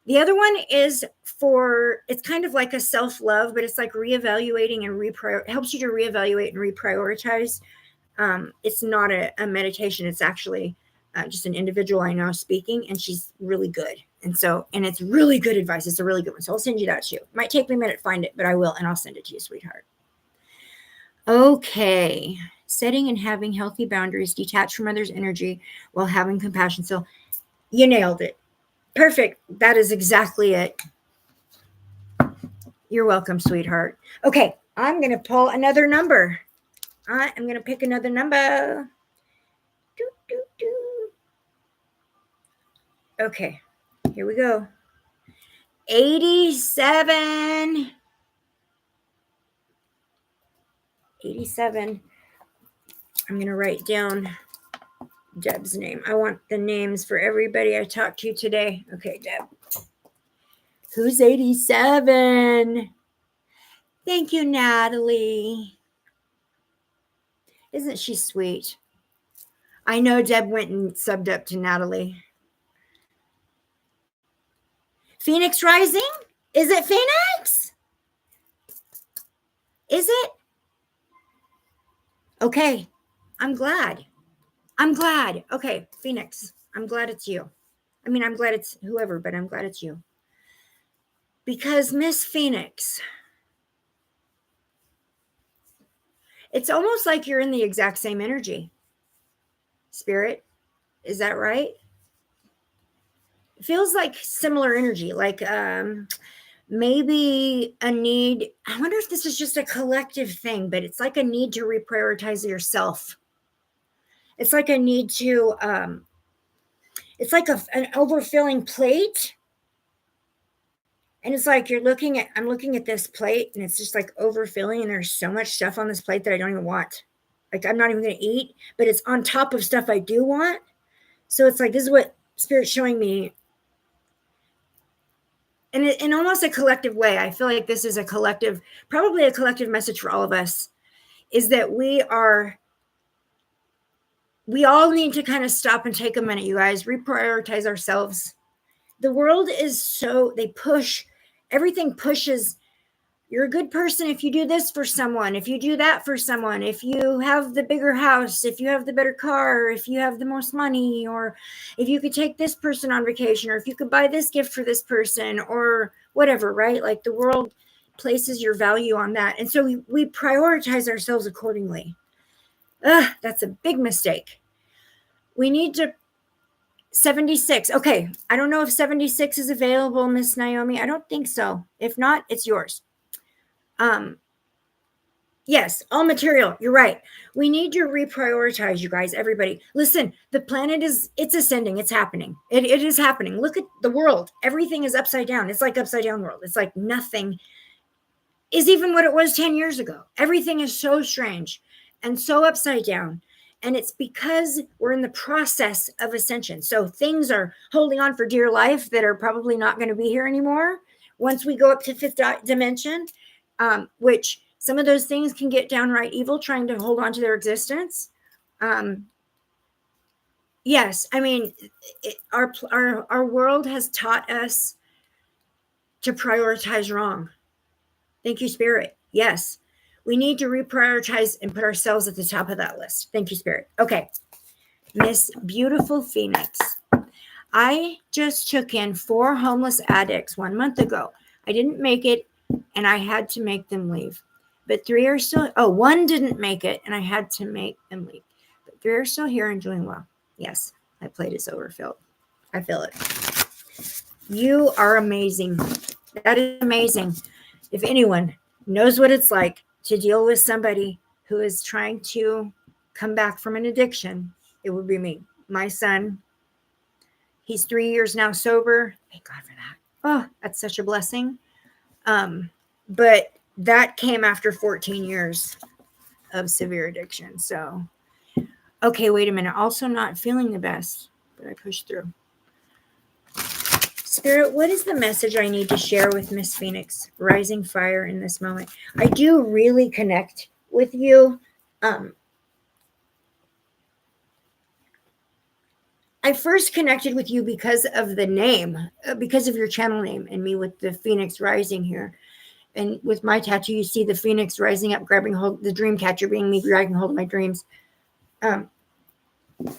The other one is it's kind of like a self-love, but it's like reevaluating and helps you to reevaluate and reprioritize. It's not a meditation. It's actually just an individual I know speaking, and she's really good. And it's really good advice. It's a really good one. So I'll send you that too. It might take me a minute to find it, but I will, and I'll send it to you, sweetheart. Okay. Setting and having healthy boundaries, detach from others' energy while having compassion. So you nailed it. Perfect. That is exactly it. You're welcome, sweetheart. Okay. I'm going to pull another number. I'm going to pick another number. Okay. Here we go. 87. 87. I'm going to write down Deb's name. I want the names for everybody I talked to today. Okay, Deb. Who's 87? Thank you, Natalie. Isn't she sweet? I know Deb went and subbed up to Natalie. Phoenix Rising? Is it Phoenix? Is it? Okay. I'm glad. Okay, Phoenix. I'm glad it's you. I mean, I'm glad it's whoever, but I'm glad it's you. Because Miss Phoenix, it's almost like you're in the exact same energy. Spirit, is that right? It feels like similar energy, like maybe a need. I wonder if this is just a collective thing, but it's like a need to reprioritize yourself. It's like a need to, it's like an overfilling plate. And it's like I'm looking at this plate and it's just like overfilling, and there's so much stuff on this plate that I don't even want. Like, I'm not even going to eat, but it's on top of stuff I do want. So it's like, this is what Spirit's showing me. And in almost a collective way, I feel like this is probably a collective message for all of us, is that we all need to kind of stop and take a minute, you guys, reprioritize ourselves. The world is everything pushes. You're a good person if you do this for someone, if you do that for someone, if you have the bigger house, if you have the better car, if you have the most money, or if you could take this person on vacation, or if you could buy this gift for this person, or whatever, right? Like, the world places your value on that. And so we prioritize ourselves accordingly. That's a big mistake. We need to 76. Okay. I don't know if 76 is available, Miss Naomi. I don't think so. If not, it's yours. Yes, all material. You're right. We need to reprioritize, you guys, everybody. Listen, the planet it's ascending. It's happening. It is happening. Look at the world. Everything is upside down. It's like upside down world. It's like nothing is even what it was 10 years ago. Everything is so strange and so upside down. And it's because we're in the process of ascension. So things are holding on for dear life that are probably not going to be here anymore once we go up to fifth dimension. Which some of those things can get downright evil, trying to hold on to their existence. Yes, I mean, our world has taught us to prioritize wrong. Thank you, Spirit. Yes, we need to reprioritize and put ourselves at the top of that list. Thank you, Spirit. Okay, Miss Beautiful Phoenix. I just took in 4 homeless addicts 1 month ago. I didn't make it, and I had to make them leave. But 3 are still, 1 didn't make it, and I had to make them leave. But 3 are still here and doing well. Yes, my plate is overfilled. I feel it. You are amazing. That is amazing. If anyone knows what it's like to deal with somebody who is trying to come back from an addiction, it would be me. My son, he's 3 years now sober. Thank God for that. Oh, that's such a blessing. But that came after 14 years of severe addiction. So, okay, wait a minute. Also not feeling the best, but I pushed through. Spirit, what is the message I need to share with Miss Phoenix, Rising Fire, in this moment? I do really connect with you. I first connected with you because of the name, because of your channel name, and me with the Phoenix Rising here. And with my tattoo, you see the Phoenix rising up, grabbing hold, the dream catcher being me, grabbing hold of my dreams.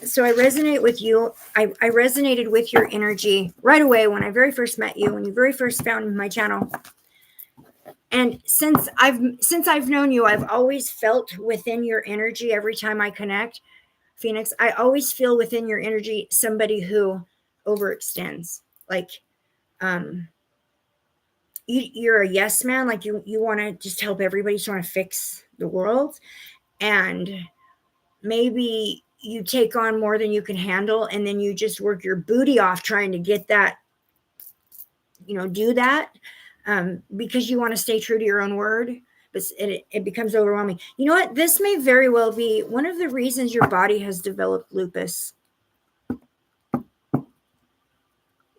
So I resonate with you. I resonated with your energy right away when I very first met you, when you very first found my channel. And since I've known you, I've always felt within your energy every time I connect, Phoenix. I always feel within your energy somebody who overextends. Like, you're a yes man. Like, you want to just help everybody. You just want to fix the world. And maybe you take on more than you can handle, and then you just work your booty off trying to get that, do that, because you want to stay true to your own word, but it becomes overwhelming. You know what? This may very well be one of the reasons your body has developed lupus.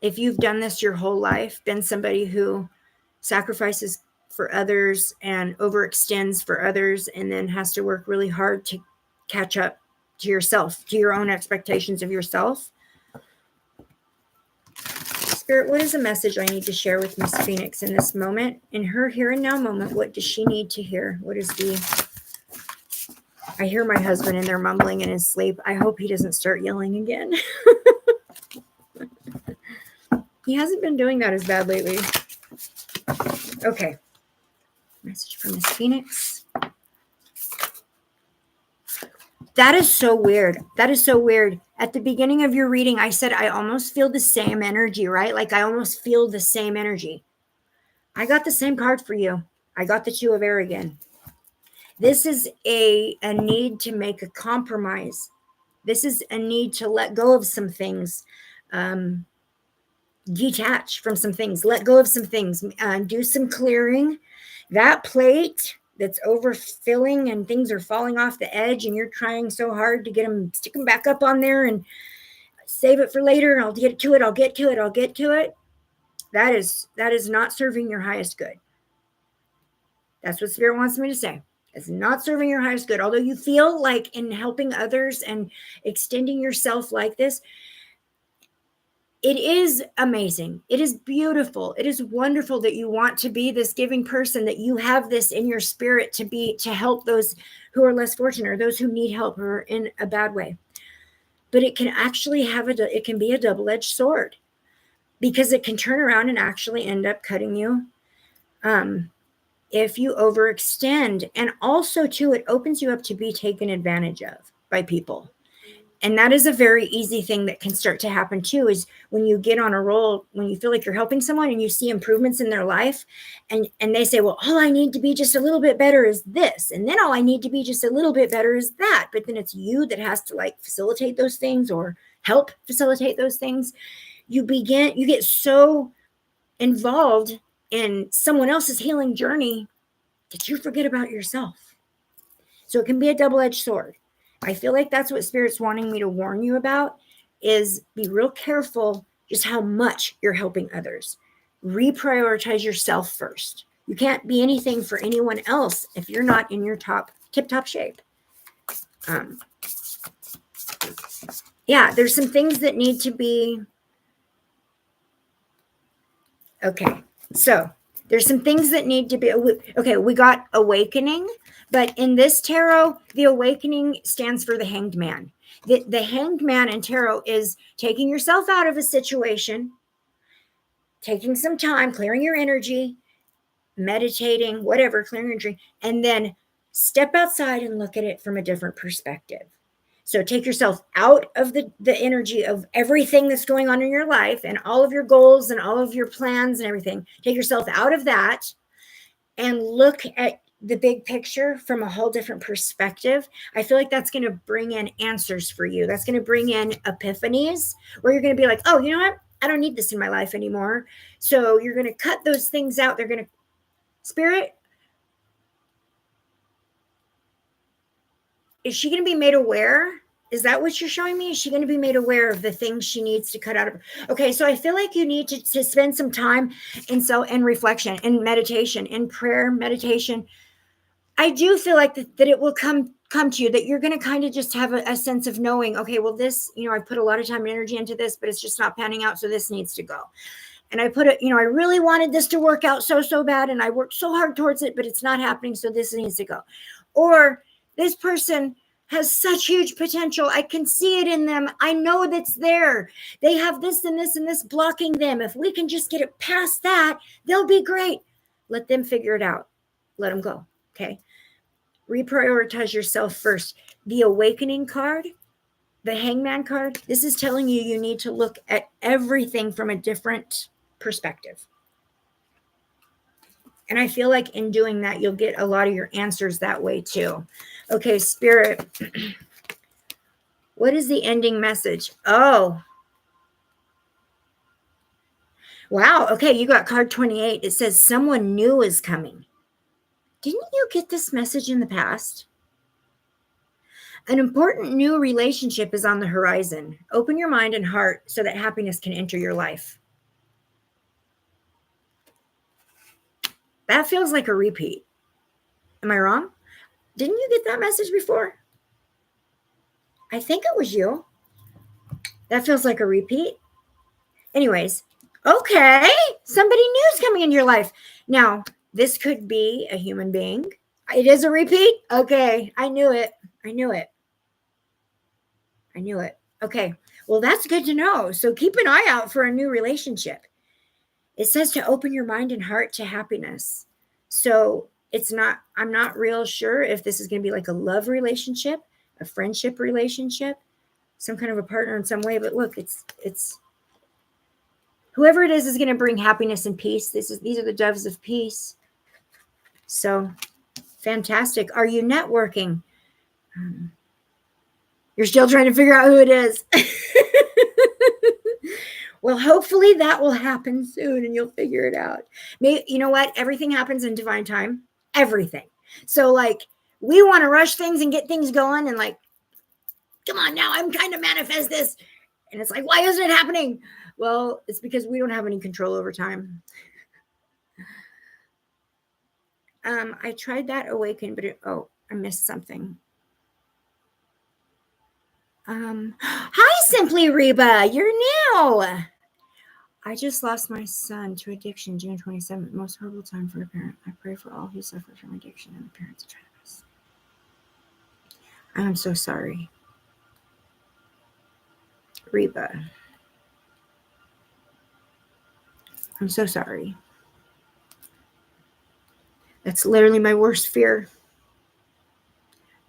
If you've done this your whole life, been somebody who sacrifices for others and overextends for others, and then has to work really hard to catch up to yourself, to your own expectations of yourself. Spirit, what is the message I need to share with Miss Phoenix in this moment, in her here and now moment? What does she need to hear? I hear my husband in there mumbling in his sleep. I hope he doesn't start yelling again. He hasn't been doing that as bad lately. Okay. Message from Miss Phoenix. That is so weird. That is so weird. At the beginning of your reading, I said, I almost feel the same energy, right? Like I almost feel the same energy. I got the same card for you. I got the Two of Air again. This is a need to make a compromise. This is a need to let go of some things, detach from some things, let go of some things, do some clearing. That plate that's overfilling and things are falling off the edge and you're trying so hard to get them, stick them back up on there and save it for later. And I'll get to it. I'll get to it. I'll get to it. That is not serving your highest good. That's what Spirit wants me to say. It's not serving your highest good. Although you feel like in helping others and extending yourself like this, it is amazing. It is beautiful. It is wonderful that you want to be this giving person, that you have this in your spirit to help those who are less fortunate or those who need help or in a bad way. But it can actually it can be a double-edged sword, because it can turn around and actually end up cutting you if you overextend. And also too, it opens you up to be taken advantage of by people. And that is a very easy thing that can start to happen too, is when you get on a roll, when you feel like you're helping someone and you see improvements in their life and they say, well, all I need to be just a little bit better is this. And then all I need to be just a little bit better is that. But then it's you that has to like facilitate those things or help facilitate those things. You get so involved in someone else's healing journey that you forget about yourself. So it can be a double-edged sword. I feel like that's what Spirit's wanting me to warn you about, is be real careful just how much you're helping others. Reprioritize yourself first. You can't be anything for anyone else if you're not in your tip-top shape. Yeah, there's some things that need to be... Okay, so there's some things that need to be... Okay, we got awakening. But in this tarot, the awakening stands for the Hanged Man. The Hanged Man in tarot is taking yourself out of a situation, taking some time, clearing your energy, meditating, whatever, clearing your energy, and then step outside and look at it from a different perspective. So take yourself out of the energy of everything that's going on in your life and all of your goals and all of your plans and everything. Take yourself out of that and look at the big picture from a whole different perspective. I feel like that's going to bring in answers for you. That's going to bring in epiphanies where you're going to be like, oh, you know what? I don't need this in my life anymore. So you're going to cut those things out. They're going to... Spirit, is she going to be made aware? Is that what you're showing me? Is she going to be made aware of the things she needs to cut out of? Okay, so I feel like you need to spend some time in reflection, in meditation, in prayer, meditation. I do feel like that it will come to you, that you're going to kind of just have a sense of knowing, okay, well, this, I've put a lot of time and energy into this, but it's just not panning out. So this needs to go. And I put it, I really wanted this to work out so bad. And I worked so hard towards it, but it's not happening. So this needs to go. Or this person has such huge potential. I can see it in them. I know that's there. They have this and this and this blocking them. If we can just get it past that, they'll be great. Let them figure it out. Let them go. Okay. Reprioritize yourself first. The awakening card, the Hangman card, this is telling you need to look at everything from a different perspective. And I feel like in doing that, you'll get a lot of your answers that way too. Okay, Spirit, what is the ending message? Oh, wow. Okay, you got card 28. It says someone new is coming. Didn't you get this message in the past? An important new relationship is on the horizon. Open your mind and heart so that happiness can enter your life. That feels like a repeat. Am I wrong? Didn't you get that message before? I think it was you. That feels like a repeat. Anyways, okay. Somebody new is coming into your life. Now, this could be a human being. It is a repeat? Okay. I knew it. Okay. Well, that's good to know. So keep an eye out for a new relationship. It says to open your mind and heart to happiness. So I'm not real sure if this is going to be like a love relationship, a friendship relationship, some kind of a partner in some way. But look, it's whoever it is going to bring happiness and peace. These are the doves of peace. So fantastic. Are you networking? You're still trying to figure out who it is. Well, hopefully that will happen soon and you'll figure it out. Maybe, you know what? Everything happens in divine time. Everything. So like we want to rush things and get things going and like, come on now, I'm trying to manifest this. And it's like, why isn't it happening? Well, it's because we don't have any control over time. I tried that awaken, but I missed something. Hi, Simply Reba, you're new. I just lost my son to addiction June 27th. Most horrible time for a parent. I pray for all who suffer from addiction and the parents of Travis. I'm so sorry. Reba. I'm so sorry. That's literally my worst fear.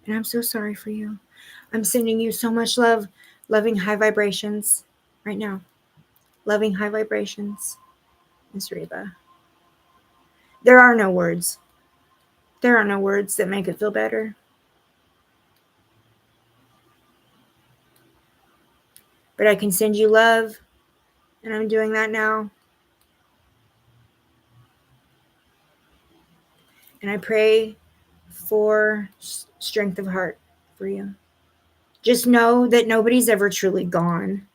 And I'm so sorry for you. I'm sending you so much love, loving high vibrations right now. Loving high vibrations, Miss Reba. There are no words. There are no words that make it feel better. But I can send you love, and I'm doing that now. And I pray for strength of heart for you. Just know that nobody's ever truly gone.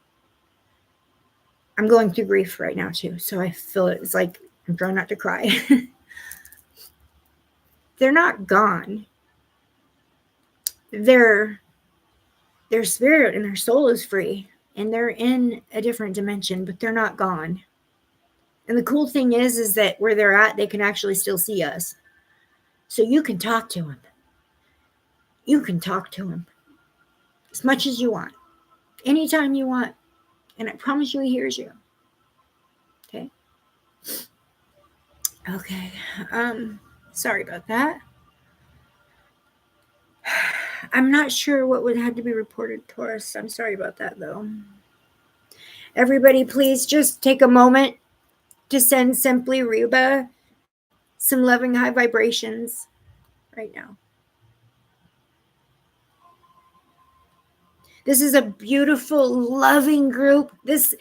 I'm going through grief right now too, so I feel it's like I'm trying not to cry. They're not gone. Their spirit and their soul is free, and they're in a different dimension, but they're not gone. And the cool thing is that where they're at, they can actually still see us. So you can talk to them. You can talk to him as much as you want, anytime you want. And I promise you he hears you. Okay. Okay. Sorry about that. I'm not sure what would have to be reported to us. I'm sorry about that though. Everybody, please just take a moment to send Simply Reba some loving high vibrations right now. This is a beautiful, loving group. This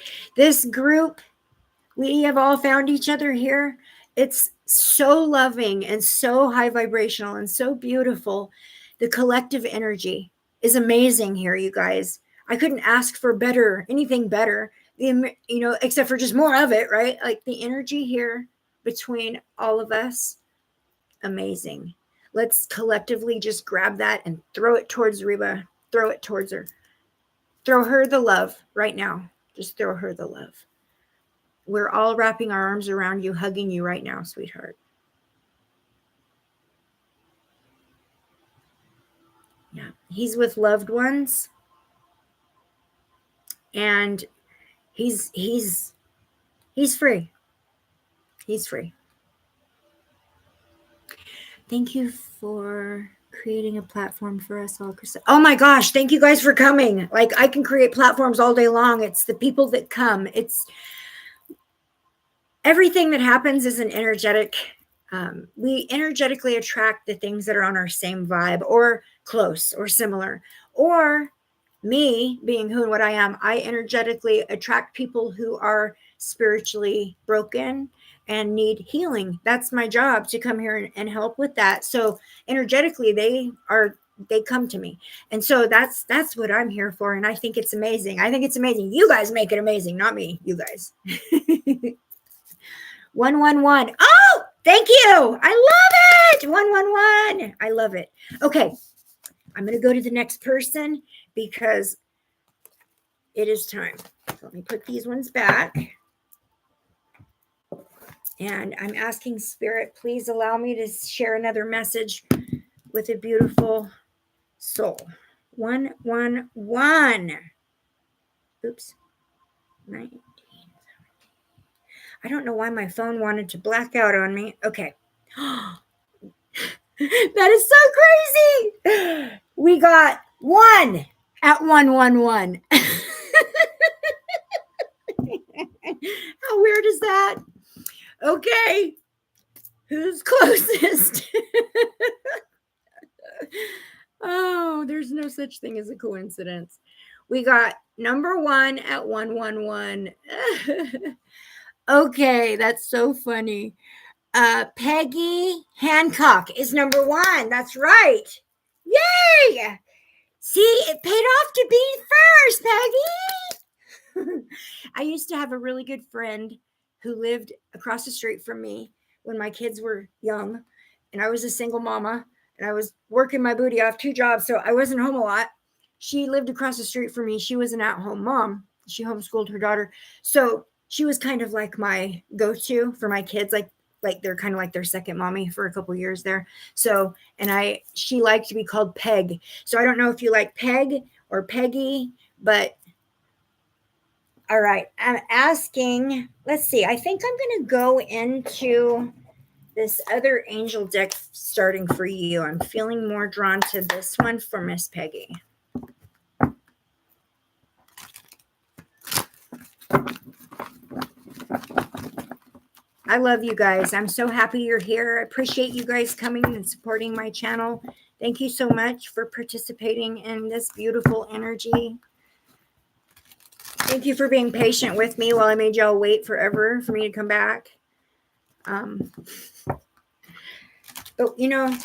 group, we have all found each other here. It's so loving and so high vibrational and so beautiful. The collective energy is amazing here, you guys. I couldn't ask for anything better, except for just more of it, right? Like the energy here between all of us, amazing. Let's collectively just grab that and throw it towards Reba. Throw it towards her. Throw her the love right now. Just throw her the love. We're all wrapping our arms around you, hugging you right now, sweetheart. Yeah, he's with loved ones. And he's free. He's free. Thank you for creating a platform for us all. Oh my gosh, thank you guys for coming. Like I can create platforms all day long. It's the people that come. It's everything that happens is an energetic. We energetically attract the things that are on our same vibe or close or similar. Or me being who and what I am, I energetically attract people who are spiritually broken and need healing. That's my job, to come here and help with that. So energetically they come to me. And so that's what I'm here for. And I think it's amazing. You guys make it amazing, not me, you guys. 111. Oh, thank you. I love it. 111. I love it. Okay. I'm going to go to the next person because it is time. So let me put these ones back. And I'm asking Spirit, please allow me to share another message with a beautiful soul. 111. Oops. 19. I don't know why my phone wanted to black out on me. Okay. That is so crazy. We got 1, at 111. How weird is that? Okay. Who's closest? Oh, there's no such thing as a coincidence. We got number 1 at 111. Okay, that's so funny. Peggy Hancock is number 1. That's right. Yay! See, it paid off to be first, Peggy. I used to have a really good friend who lived across the street from me when my kids were young, and I was a single mama, and I was working my booty off 2 jobs, so I wasn't home a lot. She lived across the street from me. She was an at-home mom. She homeschooled her daughter. So she was kind of like my go-to for my kids, like they're kind of like their second mommy for a couple years there. So, and she liked to be called Peg. So I don't know if you like Peg or Peggy, but all right. I'm asking, let's see. I think I'm going to go into this other angel deck starting for you. I'm feeling more drawn to this one for Miss Peggy. I love you guys. I'm so happy you're here. I appreciate you guys coming and supporting my channel. Thank you so much for participating in this beautiful energy. Thank you for being patient with me while I made y'all wait forever for me to come back. But you know,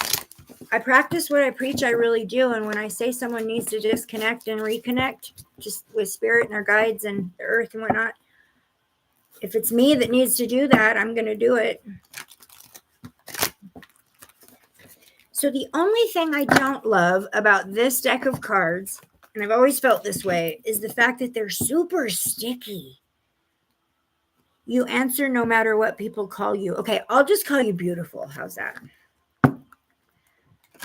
I practice what I preach. I really do. And when I say someone needs to disconnect and reconnect just with spirit and their guides and the earth and whatnot, if it's me that needs to do that, I'm going to do it. So the only thing I don't love about this deck of cards, and I've always felt this way, is the fact that they're super sticky. You answer no matter what people call you. Okay, I'll just call you beautiful. How's that?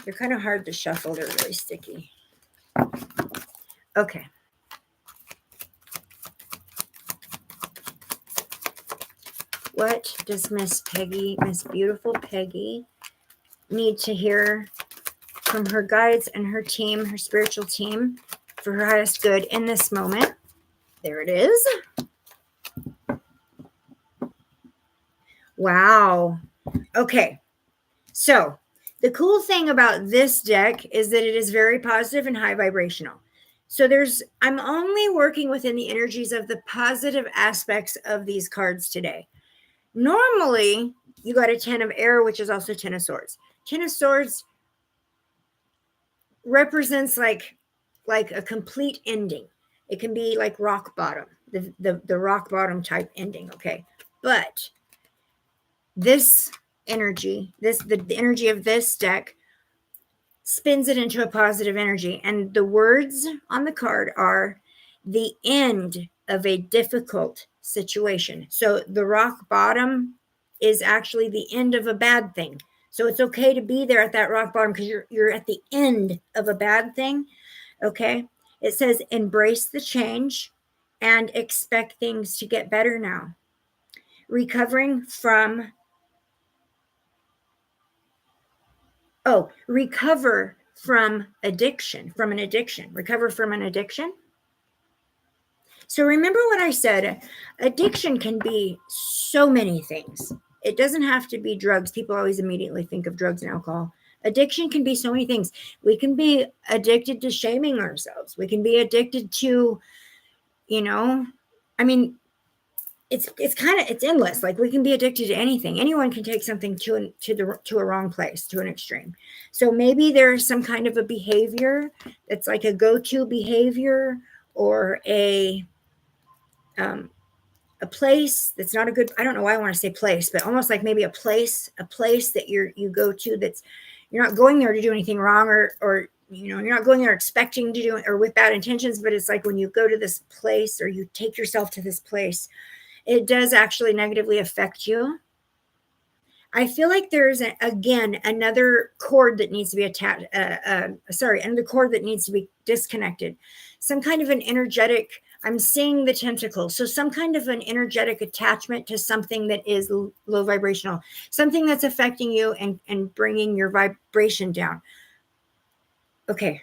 They're kind of hard to shuffle. They're really sticky. Okay. What does Miss beautiful Peggy, need to hear from her guides and her team, her spiritual team, for her highest good in this moment? There it is. Wow. Okay. So the cool thing about this deck is that it is very positive and high vibrational. So I'm only working within the energies of the positive aspects of these cards today. Normally, you got a 10 of air, which is also 10 of swords. 10 of swords represents like a complete ending. It can be like rock bottom, the rock bottom type ending. Okay. But this energy, the energy of this deck spins it into a positive energy. And the words on the card are the end of a difficult situation. So the rock bottom is actually the end of a bad thing. So it's okay to be there at that rock bottom because you're at the end of a bad thing. Okay. It says embrace the change and expect things to get better now. Recover from addiction, recover from an addiction. So remember what I said, addiction can be so many things. It doesn't have to be drugs. People always immediately think of drugs and alcohol. Addiction can be so many things. We can be addicted to shaming ourselves. We can be addicted to, it's endless. Like we can be addicted to anything. Anyone can take something to a wrong place, to an extreme. So maybe there's some kind of a behavior that's like a go-to behavior, or a place that's not a good, I don't know why I want to say place, but almost like maybe a place that you go to that's, you're not going there to do anything wrong, or you're not going there expecting to do it or with bad intentions, but it's like when you go to this place or you take yourself to this place, it does actually negatively affect you. I feel like there's another cord that needs to be attached. Another cord that needs to be disconnected. Some kind of an energetic. I'm seeing the tentacle. So some kind of an energetic attachment to something that is low vibrational, something that's affecting you and bringing your vibration down. Okay.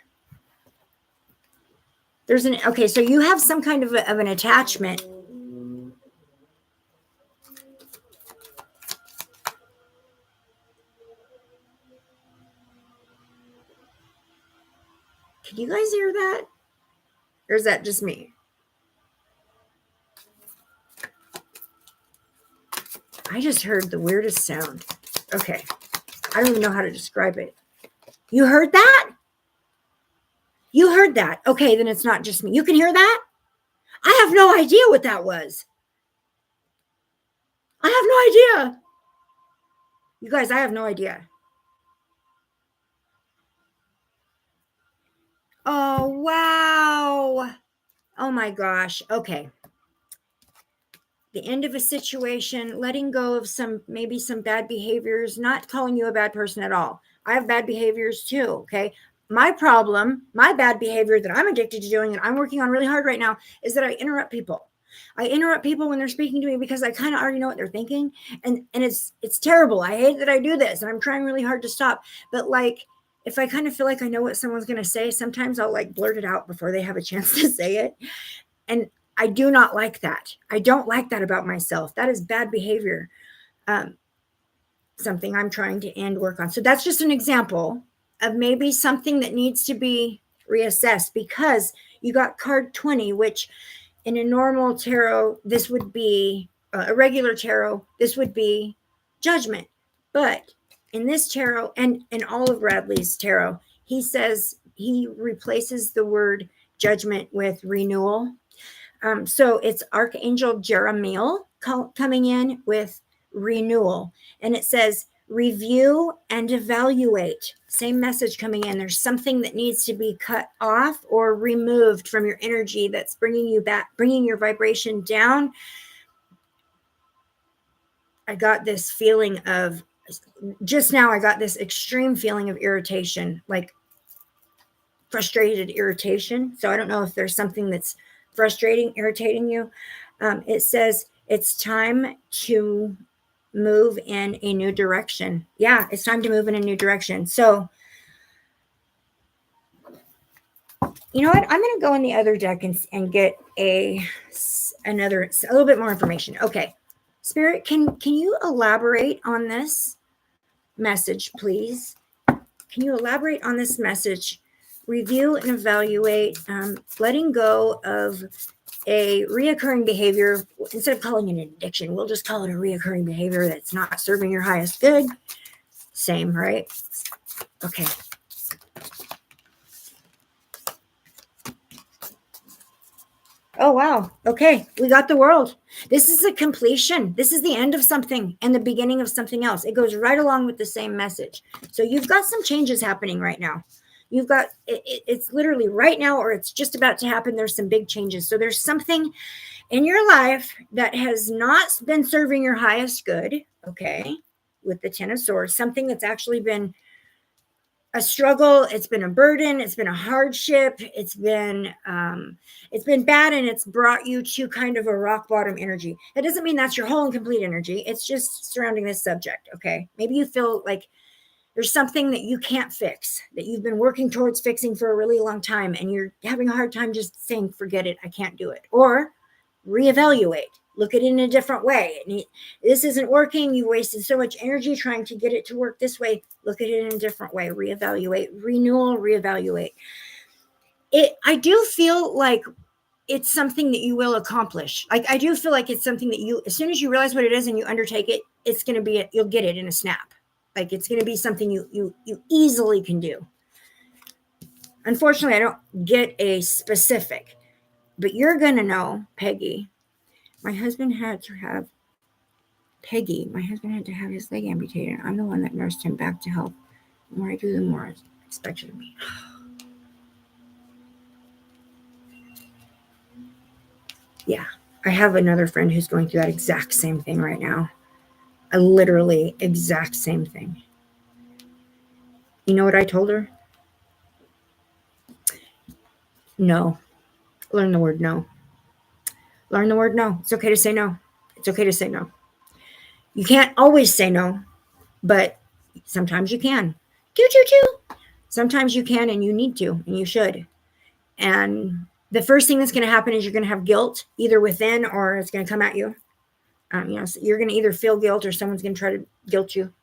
Okay, so you have some kind of an attachment. Can you guys hear that? Or is that just me? I just heard the weirdest sound. Okay. I don't even know how to describe it. You heard that? You heard that. Okay, then it's not just me. You can hear that? I have no idea what that was. I have no idea. You guys, I have no idea. Oh, wow. Oh my gosh. Okay. The end of a situation, letting go of maybe some bad behaviors, not calling you a bad person at all. I have bad behaviors too. Okay. My problem, my bad behavior that I'm addicted to doing and I'm working on really hard right now is that I interrupt people. I interrupt people when they're speaking to me because I kind of already know what they're thinking. And it's terrible. I hate that I do this and I'm trying really hard to stop. But like, if I kind of feel like I know what someone's going to say, sometimes I'll like blurt it out before they have a chance to say it. And I do not like that. I don't like that about myself. That is bad behavior. Something I'm trying to end work on. So that's just an example of maybe something that needs to be reassessed, because you got card 20, which in a normal tarot, this would be a regular tarot. This would be judgment. But in this tarot and in all of Radley's tarot, he says he replaces the word judgment with renewal. So it's Archangel Jeremiel coming in with renewal. And it says, review and evaluate. Same message coming in. There's something that needs to be cut off or removed from your energy that's bringing you back, bringing your vibration down. I got this feeling of, just now I got this extreme feeling of irritation, like frustrated irritation. So I don't know if there's something that's irritating you. It says it's time to move in a new direction. Yeah, it's time to move in a new direction. So, you know what? I'm going to go in the other deck and get a little bit more information. Okay. Spirit, can you elaborate on this message, please? Can you elaborate on this message? Review and evaluate, letting go of a reoccurring behavior. Instead of calling it an addiction, we'll just call it a reoccurring behavior that's not serving your highest good. Same, right? Okay. Oh, wow. Okay. We got the world. This is a completion. This is the end of something and the beginning of something else. It goes right along with the same message. So you've got some changes happening right now. You've got, it's literally right now, or it's just about to happen. There's some big changes. So there's something in your life that has not been serving your highest good. Okay. With the 10 of Swords, something that's actually been a struggle. It's been a burden. It's been a hardship. It's been bad, and it's brought you to kind of a rock bottom energy. That doesn't mean that's your whole and complete energy. It's just surrounding this subject. Okay. Maybe you feel like there's something that you can't fix, that you've been working towards fixing for a really long time, and you're having a hard time just saying, forget it, I can't do it. Or reevaluate, look at it in a different way. This isn't working. You wasted so much energy trying to get it to work this way. Look at it in a different way. Reevaluate, renewal, reevaluate. I do feel like it's something that you will accomplish. Like, I do feel like it's something that as soon as you realize what it is and you undertake it, it's going to be, you'll get it in a snap. Like, it's going to be something you easily can do. Unfortunately, I don't get a specific, but you're going to know, Peggy. My husband had to have his leg amputated. I'm the one that nursed him back to health. The more I do, the more it's expected of me. Yeah, I have another friend who's going through that exact same thing right now. A literally exact same thing. You know what I told her? No. Learn the word no. Learn the word no. It's okay to say no. It's okay to say no. You can't always say no, but sometimes you can. Sometimes you can, and you need to, and you should. And the first thing that's going to happen is you're going to have guilt either within or it's going to come at you. So you're going to either feel guilt or someone's going to try to guilt you,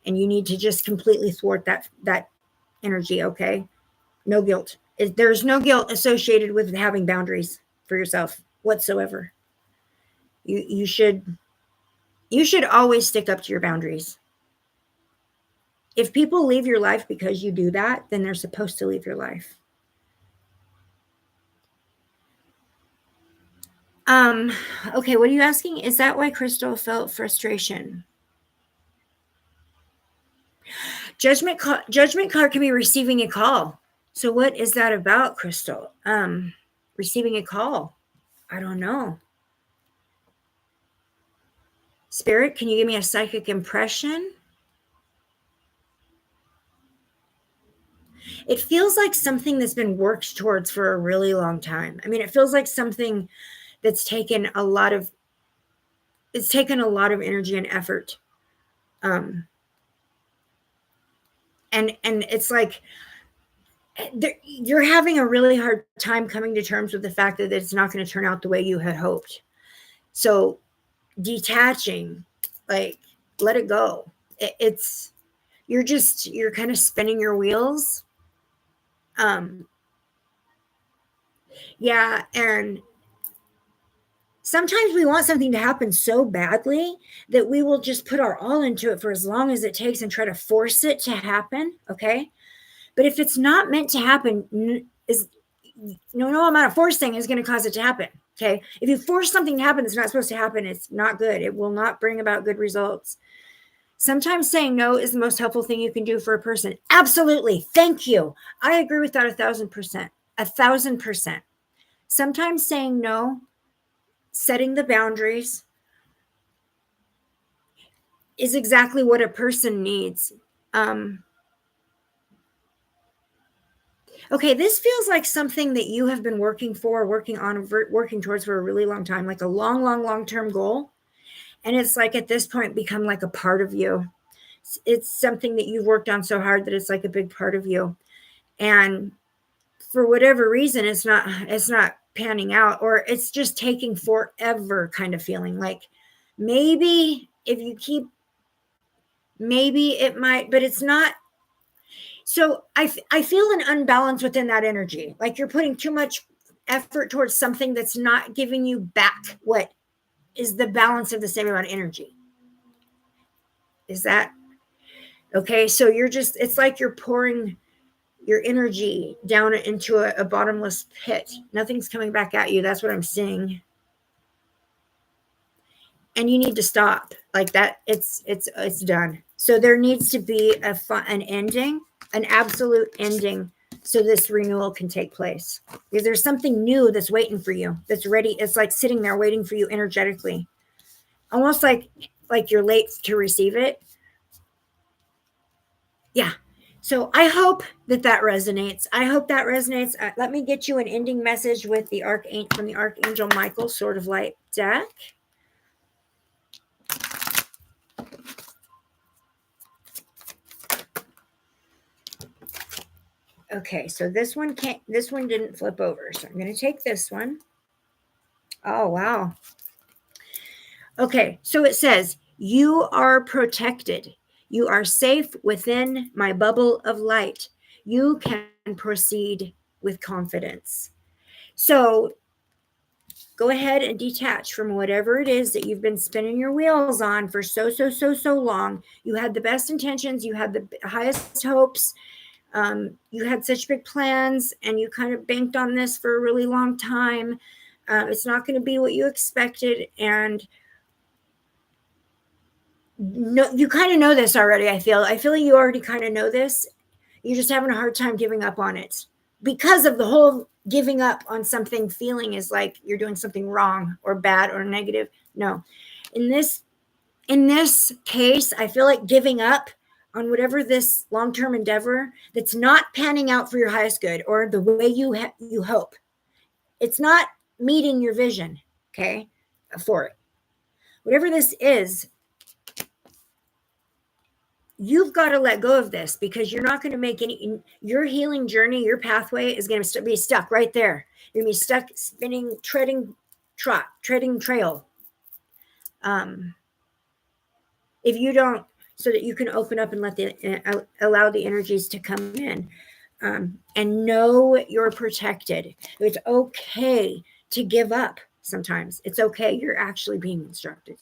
and you need to just completely thwart that energy. Okay, no guilt. There's no guilt associated with having boundaries for yourself whatsoever. You should always stick up to your boundaries. If people leave your life because you do that, then they're supposed to leave your life. Okay, what are you asking? Is that why Crystal felt frustration? Judgment card can be receiving a call. So what is that about, Crystal? Receiving a call. I don't know. Spirit, can you give me a psychic impression? It feels like something that's been worked towards for a really long time. I mean, it feels like something that's taken a lot of energy and effort. And it's like you're having a really hard time coming to terms with the fact that it's not going to turn out the way you had hoped. So detaching, like, let it go. You're kind of spinning your wheels. Yeah. And sometimes we want something to happen so badly that we will just put our all into it for as long as it takes and try to force it to happen. Okay. But if it's not meant to happen, no amount of forcing is going to cause it to happen. Okay. If you force something to happen that's not supposed to happen, it's not good. It will not bring about good results. Sometimes saying no is the most helpful thing you can do for a person. Absolutely. Thank you. I agree with that 1,000%. 1,000%. Sometimes saying no, setting the boundaries, is exactly what a person needs. Okay, this feels like something that you have been working towards for a really long time, like a long-term goal. And it's like at this point become like a part of you. It's something that you've worked on so hard that it's like a big part of you. And for whatever reason, it's not panning out, or it's just taking forever kind of feeling. Like maybe if you keep, maybe it might, but it's not. So I feel an unbalance within that energy. Like you're putting too much effort towards something that's not giving you back what is the balance of the same amount of energy. Is that okay? So it's like you're pouring your energy down into a bottomless pit. Nothing's coming back at you. That's what I'm seeing. And you need to stop like that. It's done. So there needs to be an ending, an absolute ending, so this renewal can take place. Because there's something new that's waiting for you, that's ready. It's like sitting there waiting for you energetically, almost like you're late to receive it. Yeah. So I hope that resonates. Let me get you an ending message with the from the Archangel Michael Sword of Light deck. Okay, so this one didn't flip over. So I'm going to take this one. Oh, wow. Okay, so it says, you are protected. You are safe within my bubble of light. You can proceed with confidence. So go ahead and detach from whatever it is that you've been spinning your wheels on for so long. You had the best intentions. You had the highest hopes. You had such big plans and you kind of banked on this for a really long time. It's not going to be what you expected. And no, you kind of know this already. I feel like you already kind of know this. You're just having a hard time giving up on it because of the whole giving up on something feeling is like you're doing something wrong or bad or negative. No, in this case, I feel like giving up on whatever this long-term endeavor that's not panning out for your highest good or the way you hope. It's not meeting your vision, okay, for it. Whatever this is, you've got to let go of this, because you're not going to make your healing journey, your pathway is going to be stuck right there. You're going to be stuck spinning, treading trail. If you don't, so that you can open up and allow the energies to come in, and know you're protected. It's okay to give up. Sometimes it's okay. You're actually being instructed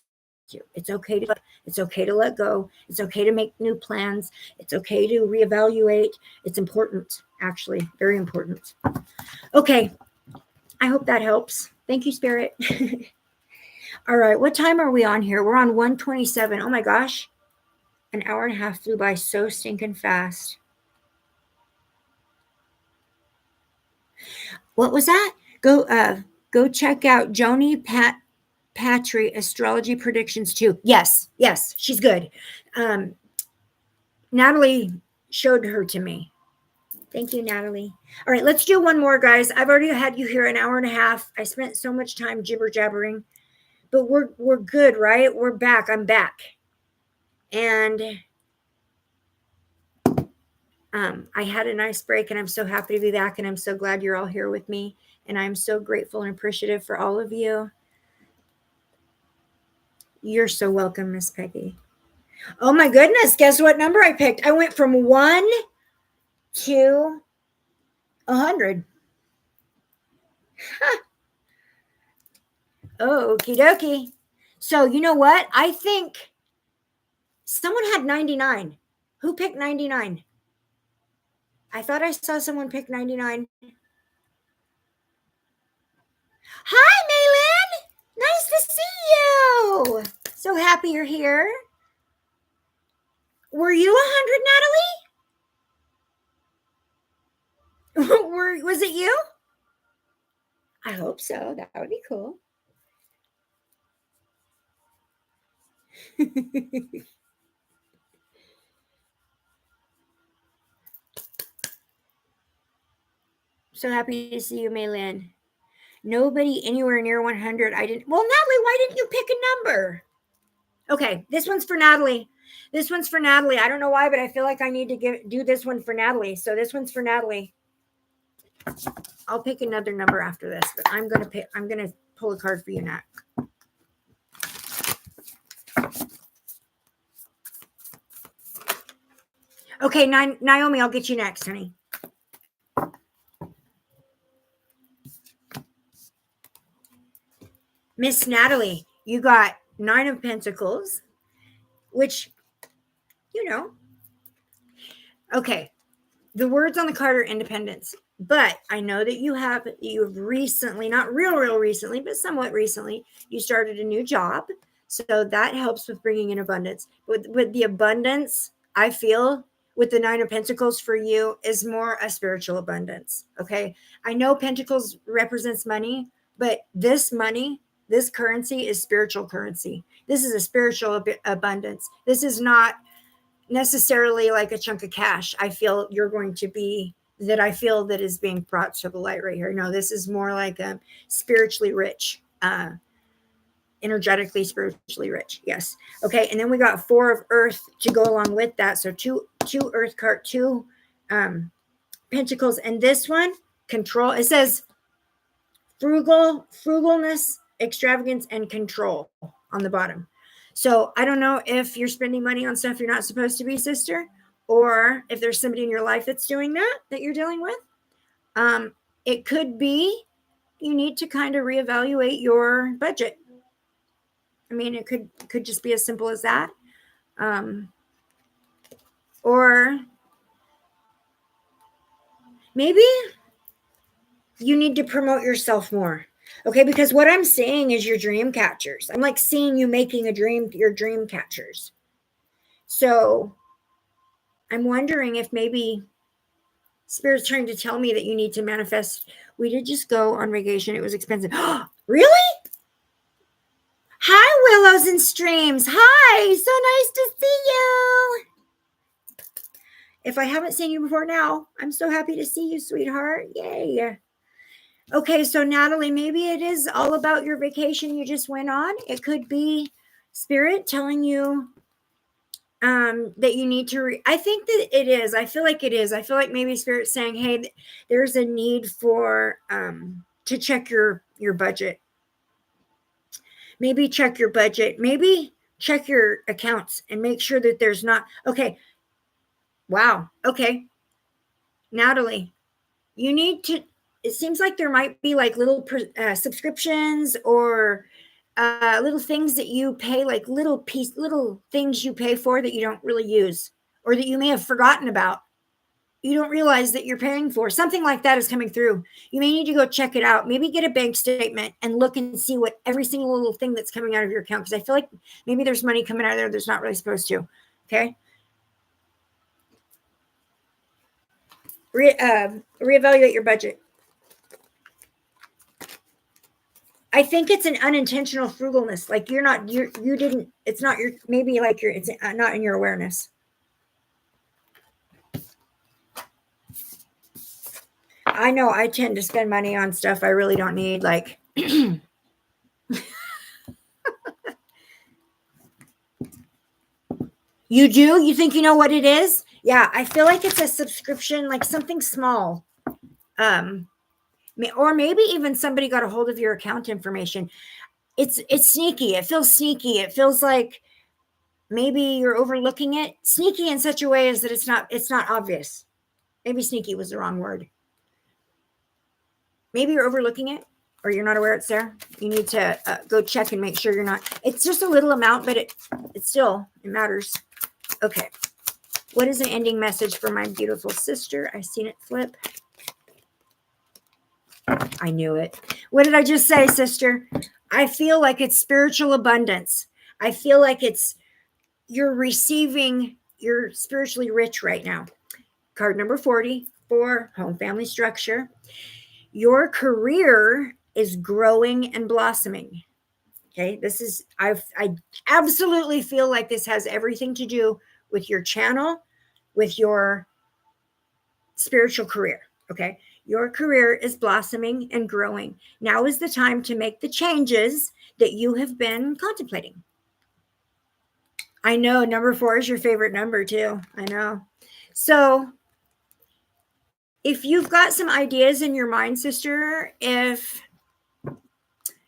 to. It's okay to let go. It's okay to make new plans. It's okay to reevaluate. It's important, actually, very important. Okay. I hope that helps. Thank you, Spirit. All right. What time are we on here? We're on 1:27. Oh my gosh. An hour and a half flew by so stinking fast. What was that? Go check out Joni Patry Astrology Predictions too. Yes, she's good. Natalie showed her to me. Thank you, Natalie. All right, let's do one more, guys. I've already had you here an hour and a half. I spent so much time jibber jabbering, but we're good, right? We're back. I'm back, and I had a nice break, and I'm so happy to be back, and I'm so glad you're all here with me, and I'm so grateful and appreciative for all of you. You're so welcome, Miss Peggy. Oh my goodness, guess what number I picked? I went from 1 to 100. Huh. Okie dokie. So you know what? I think someone had 99. Who picked 99? I thought I saw someone pick 99. Hi, Maylin. Nice to see you. So happy you're here. Were you 100, Natalie? Was it you? I hope so. That would be cool. So happy to see you, Maylin. Nobody anywhere near 100. I didn't. Well, Natalie, why didn't you pick a number? Okay, this one's for Natalie. I don't know why, but I feel like I need to do this one for Natalie. So this one's for Natalie. I'll pick another number after this, but I'm gonna pull a card for you, Nat. Okay, Naomi, I'll get you next, honey. Miss Natalie, you got 9 of Pentacles, which, okay. The words on the card are independence, but I know that you've recently, not real recently, but somewhat recently, you started a new job. So that helps with bringing in abundance. With the abundance, I feel with the 9 of Pentacles for you is more a spiritual abundance. Okay. I know Pentacles represents money, but this money, this currency is spiritual currency. This is a spiritual abundance. This is not necessarily like a chunk of cash. I feel you're going to be I feel that is being brought to the light right here. No, this is more like a spiritually rich, energetically spiritually rich. Yes. Okay. And then we got 4 of Earth to go along with that. So two Earth card, 2 Pentacles, and this one control. It says frugalness, extravagance, and control on the bottom. So I don't know if you're spending money on stuff you're not supposed to be, sister, or if there's somebody in your life that's doing that you're dealing with. It could be you need to kind of reevaluate your budget. I mean, it could just be as simple as that. Or maybe you need to promote yourself more. Okay, because what I'm saying is your dream catchers. I'm like seeing you making your dream catchers. So I'm wondering if maybe Spirit's trying to tell me that you need to manifest. We did just go on vacation. It was expensive. Really? Hi, Willows and Streams. Hi, so nice to see you. If I haven't seen you before now, I'm so happy to see you, sweetheart. Yay. Okay, so Natalie, maybe it is all about your vacation you just went on. It could be Spirit telling you that you need to I think that it is. I feel like it is. I feel like maybe Spirit's saying, hey, there's a need for to check your budget. Maybe check your budget. Maybe check your accounts and make sure that there's not. Okay. Wow. Okay. Natalie, you need to, it seems like there might be like little subscriptions or little things that you pay, like little things you pay for that you don't really use or that you may have forgotten about. You don't realize that you're paying for something like that is coming through. You may need to go check it out. Maybe get a bank statement and look and see what every single little thing that's coming out of your account. Because I feel like maybe there's money coming out of there that's not really supposed to. Okay. Reevaluate your budget. I think it's an unintentional frugalness. Like it's not your, maybe like it's not in your awareness. I know I tend to spend money on stuff I really don't need. Like, you do? You think you know what it is? Yeah, I feel like it's a subscription, like something small. Or maybe even somebody got a hold of your account information. It's sneaky. It feels sneaky. It feels like maybe you're overlooking it. Sneaky in such a way as that it's not obvious. Maybe sneaky was the wrong word. Maybe you're overlooking it or you're not aware it's there. You need to go check and make sure you're not. It's just a little amount, but it matters. Okay. What is an ending message for my beautiful sister? I seen it flip. I knew it. What did I just say, sister? I feel like it's spiritual abundance. I feel like you're spiritually rich right now. Card number 40 for home family structure. Your career is growing and blossoming. Okay. I absolutely feel like this has everything to do with your channel, with your spiritual career. Okay. Your career is blossoming and growing. Now is the time to make the changes that you have been contemplating. I know number 4 is your favorite number too. I know. So if you've got some ideas in your mind, sister, if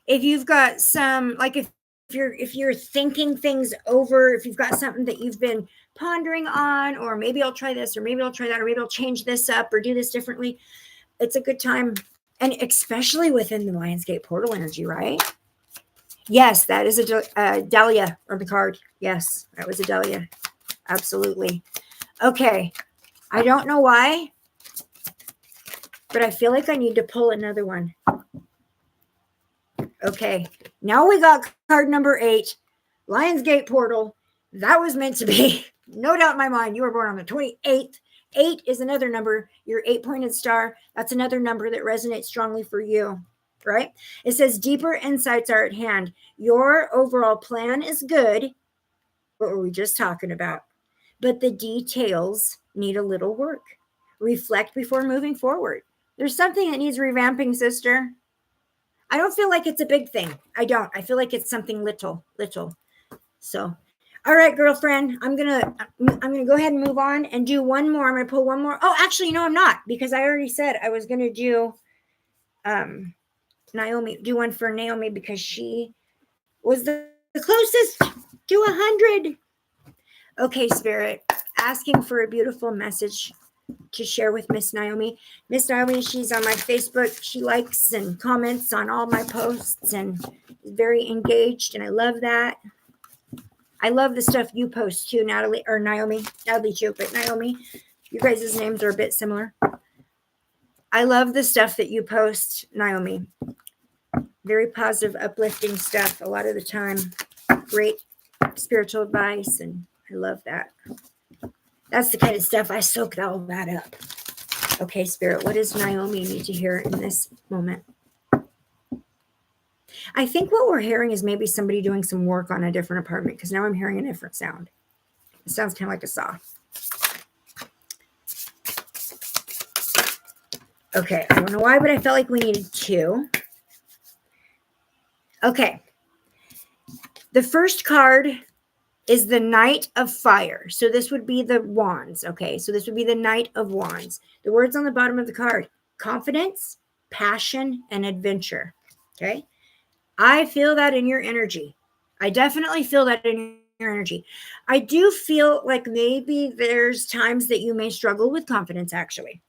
you've got some, like if you're thinking things over, if you've got something that you've been pondering on, or maybe I'll try this, or maybe I'll try that, or maybe I'll change this up or do this differently, it's a good time. And especially within the Lionsgate portal energy, right? Yes, that is a Dahlia on the card. Yes, that was a Dahlia. Absolutely. Okay. I don't know why, but I feel like I need to pull another one. Okay. Now we got card number 8, Lionsgate portal. That was meant to be. No doubt in my mind. You were born on the 28th. 8 is another number. Your 8-pointed star. That's another number that resonates strongly for you, right? It says deeper insights are at hand. Your overall plan is good. What were we just talking about? But the details need a little work. Reflect before moving forward. There's something that needs revamping, sister. I don't feel like it's a big thing. I don't. I feel like it's something little. So, all right, girlfriend, I'm gonna go ahead and move on and do one more. I'm gonna pull one more. Oh, actually, no, I'm not, because I already said I was gonna do Naomi, do one for Naomi because she was the closest to 100. Okay, Spirit, asking for a beautiful message to share with Miss Naomi. Miss Naomi, she's on my Facebook. She likes and comments on all my posts and is very engaged, and I love that. I love the stuff you post too, Natalie, or Naomi. Natalie too, but Naomi, you guys' names are a bit similar. I love the stuff that you post, Naomi. Very positive, uplifting stuff a lot of the time. Great spiritual advice, and I love that. That's the kind of stuff I soak all that up. Okay, Spirit, what does Naomi need to hear in this moment? I think what we're hearing is maybe somebody doing some work on a different apartment, because now I'm hearing a different sound. It sounds kind of like a saw. Okay, I don't know why, but I felt like we needed 2. Okay. The first card is the Knight of Fire. So this would be the Wands. Okay, so this would be the Knight of Wands. The words on the bottom of the card: confidence, passion, and adventure. Okay, I feel that in your energy. I definitely feel that in your energy. I do feel like maybe there's times that you may struggle with confidence, actually.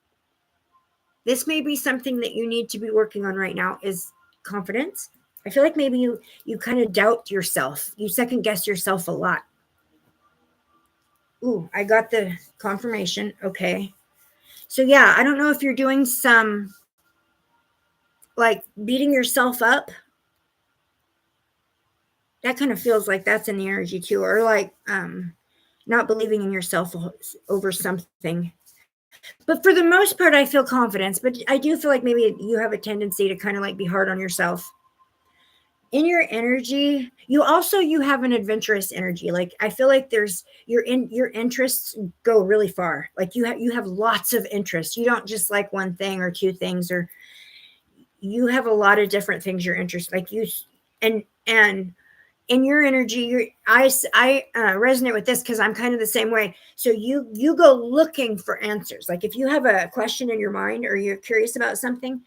This may be something that you need to be working on right now, is confidence. I feel like maybe you kind of doubt yourself. You second guess yourself a lot. Ooh, I got the confirmation. Okay. So yeah, I don't know if you're doing some like beating yourself up. That kind of feels like that's in the energy too, or like not believing in yourself over something. But for the most part, I feel confidence, but I do feel like maybe you have a tendency to kind of like be hard on yourself. In your energy, you have an adventurous energy. Like I feel like there's your interests go really far. Like you have lots of interests. You don't just like one thing or two things, or you have a lot of different things you're interested. Like you and in your energy, I resonate with this because I'm kind of the same way. So you go looking for answers. Like if you have a question in your mind or you're curious about something,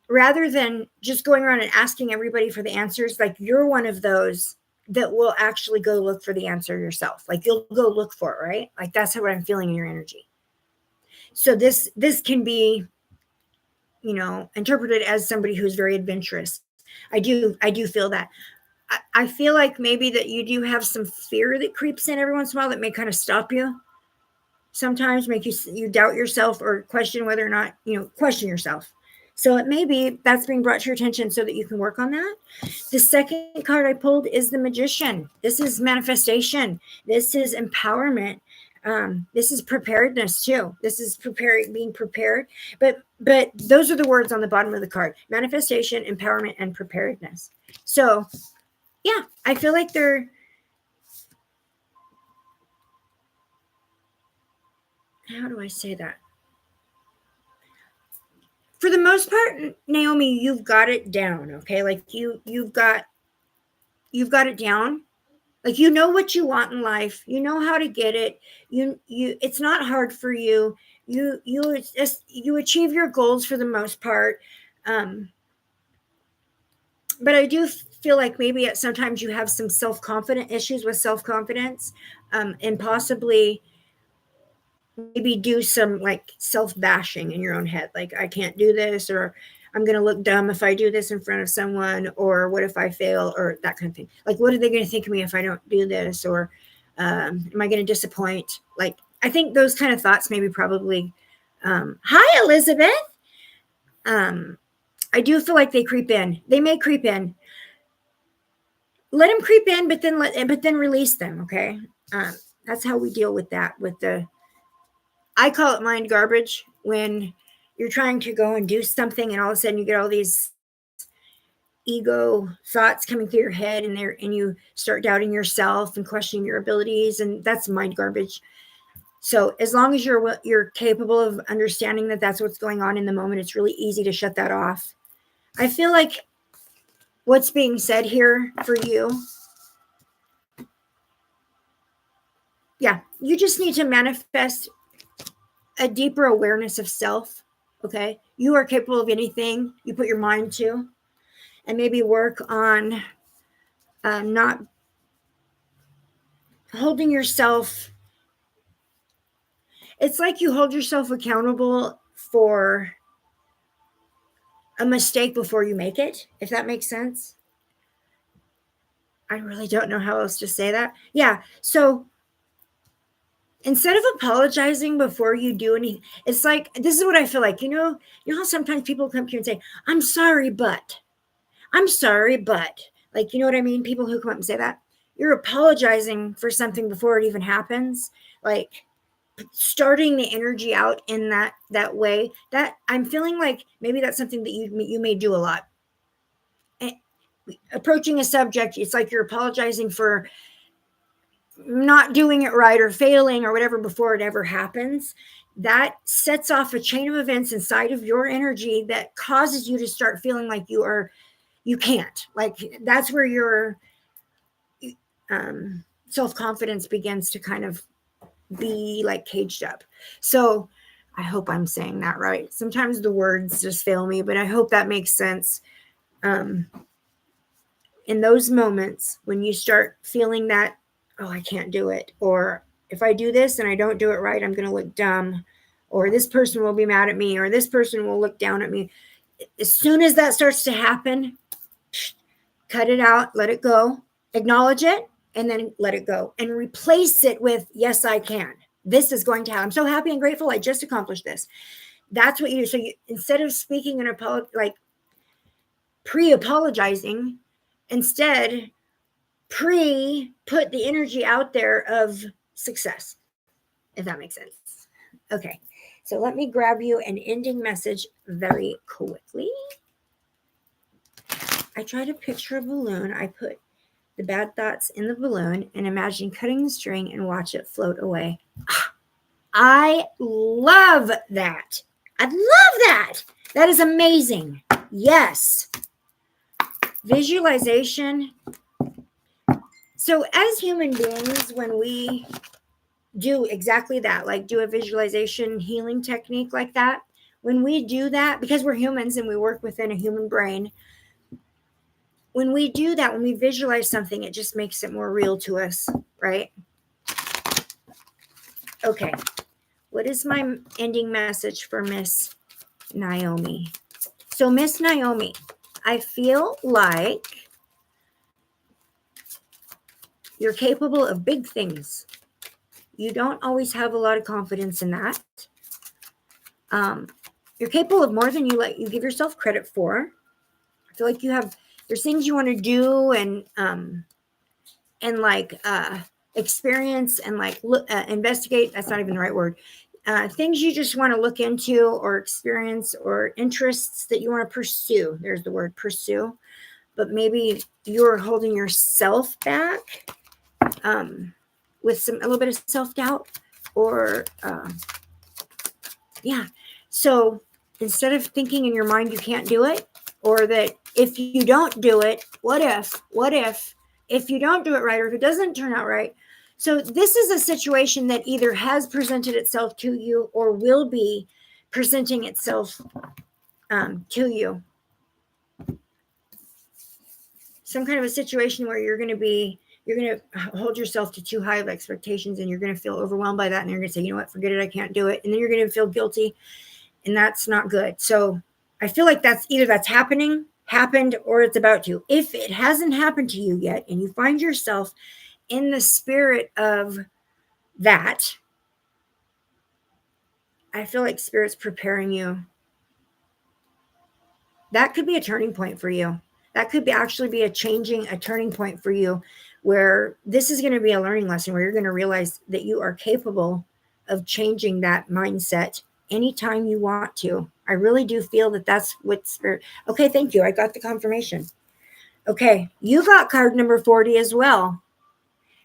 rather than just going around and asking everybody for the answers, like you're one of those that will actually go look for the answer yourself. Like you'll go look for it, right? Like that's what I'm feeling in your energy. So this can be, interpreted as somebody who's very adventurous. I do feel that. I feel like maybe that you do have some fear that creeps in every once in a while that may kind of stop you. Sometimes make you doubt yourself or question whether or not, question yourself. So it may be that's being brought to your attention so that you can work on that. The second card I pulled is the Magician. This is manifestation. This is empowerment. This is preparedness too. This is being prepared. But those are the words on the bottom of the card: manifestation, empowerment, and preparedness. So yeah, I feel like they're, how do I say that? For the most part, Naomi, you've got it down. Okay. Like you've got it down. Like, what you want in life, how to get it. It's not hard for you. You achieve your goals for the most part. But I do feel like maybe at sometimes you have some self-confident issues with self-confidence, and possibly maybe do some like self-bashing in your own head. Like, I can't do this, or I'm going to look dumb if I do this in front of someone, or what if I fail, or that kind of thing. Like, what are they going to think of me if I don't do this? Or am I going to disappoint? Like, I think those kind of thoughts maybe probably, hi, Elizabeth. I do feel like they creep in. They may creep in. Let them creep in, but then release them. Okay. That's how we deal with that. I call it mind garbage, when you're trying to go and do something and all of a sudden you get all these ego thoughts coming through your head, and you start doubting yourself and questioning your abilities, and that's mind garbage. So as long as you're capable of understanding that that's what's going on in the moment, it's really easy to shut that off. I feel like what's being said here for you, yeah, you just need to manifest a deeper awareness of self. Okay. You are capable of anything you put your mind to, and maybe work on not holding yourself. It's like you hold yourself accountable for a mistake before you make it, if that makes sense. I really don't know how else to say that. Yeah. So instead of apologizing before you do anything, it's like, this is what I feel like, how sometimes people come to you and say, I'm sorry, but like, you know what I mean? People who come up and say that, you're apologizing for something before it even happens. Like, starting the energy out in that way, that I'm feeling like maybe that's something that you may do a lot. And approaching a subject, it's like you're apologizing for not doing it right or failing or whatever before it ever happens. That sets off a chain of events inside of your energy that causes you to start feeling like you can't. Like, that's where you're self-confidence begins to kind of be like caged up. So I hope I'm saying that right. Sometimes the words just fail me, but I hope that makes sense. In those moments when you start feeling that, oh, I can't do it, or if I do this and I don't do it right, I'm going to look dumb, or this person will be mad at me, or this person will look down at me. As soon as that starts to happen, cut it out, let it go, acknowledge it, and then let it go and replace it with, yes, I can. This is going to happen. I'm so happy and grateful. I just accomplished this. That's what you do. So you, instead of speaking and like pre-apologizing, instead put the energy out there of success, if that makes sense. Okay. So let me grab you an ending message very quickly. I try to picture a balloon. I put the bad thoughts in the balloon and imagine cutting the string and watch it float away. I love that. I love that. That is amazing. Yes. Visualization. So as human beings, when we do exactly that, like do a visualization healing technique like that, when we do that, because we're humans and we work within a human brain, when we do that, when we visualize something, it just makes it more real to us, right? Okay. What is my ending message for Miss Naomi? So Miss Naomi, I feel like you're capable of big things. You don't always have a lot of confidence in that. You're capable of more than you give yourself credit for. I feel like there's things you want to do and like experience and like investigate. That's not even the right word. Things you just want to look into or experience, or interests that you want to pursue. There's the word pursue. But maybe you're holding yourself back with a little bit of self-doubt, or yeah. So instead of thinking in your mind you can't do it, or that if you don't do it, what if you don't do it right, or if it doesn't turn out right. So this is a situation that either has presented itself to you or will be presenting itself to you. Some kind of a situation where you're going to hold yourself to too high of expectations, and you're going to feel overwhelmed by that. And you're going to say, you know what, forget it. I can't do it. And then you're going to feel guilty, and that's not good. So I feel like that's happened, or it's about to. If it hasn't happened to you yet, and you find yourself in the spirit of that, I feel like Spirit's preparing you. That could be a turning point for you. That could actually be a turning point for you, where this is going to be a learning lesson, where you're going to realize that you are capable of changing that mindset anytime you want to. I really do feel that that's what Spirit. Okay, thank you. I got the confirmation. Okay, you got card number 40 as well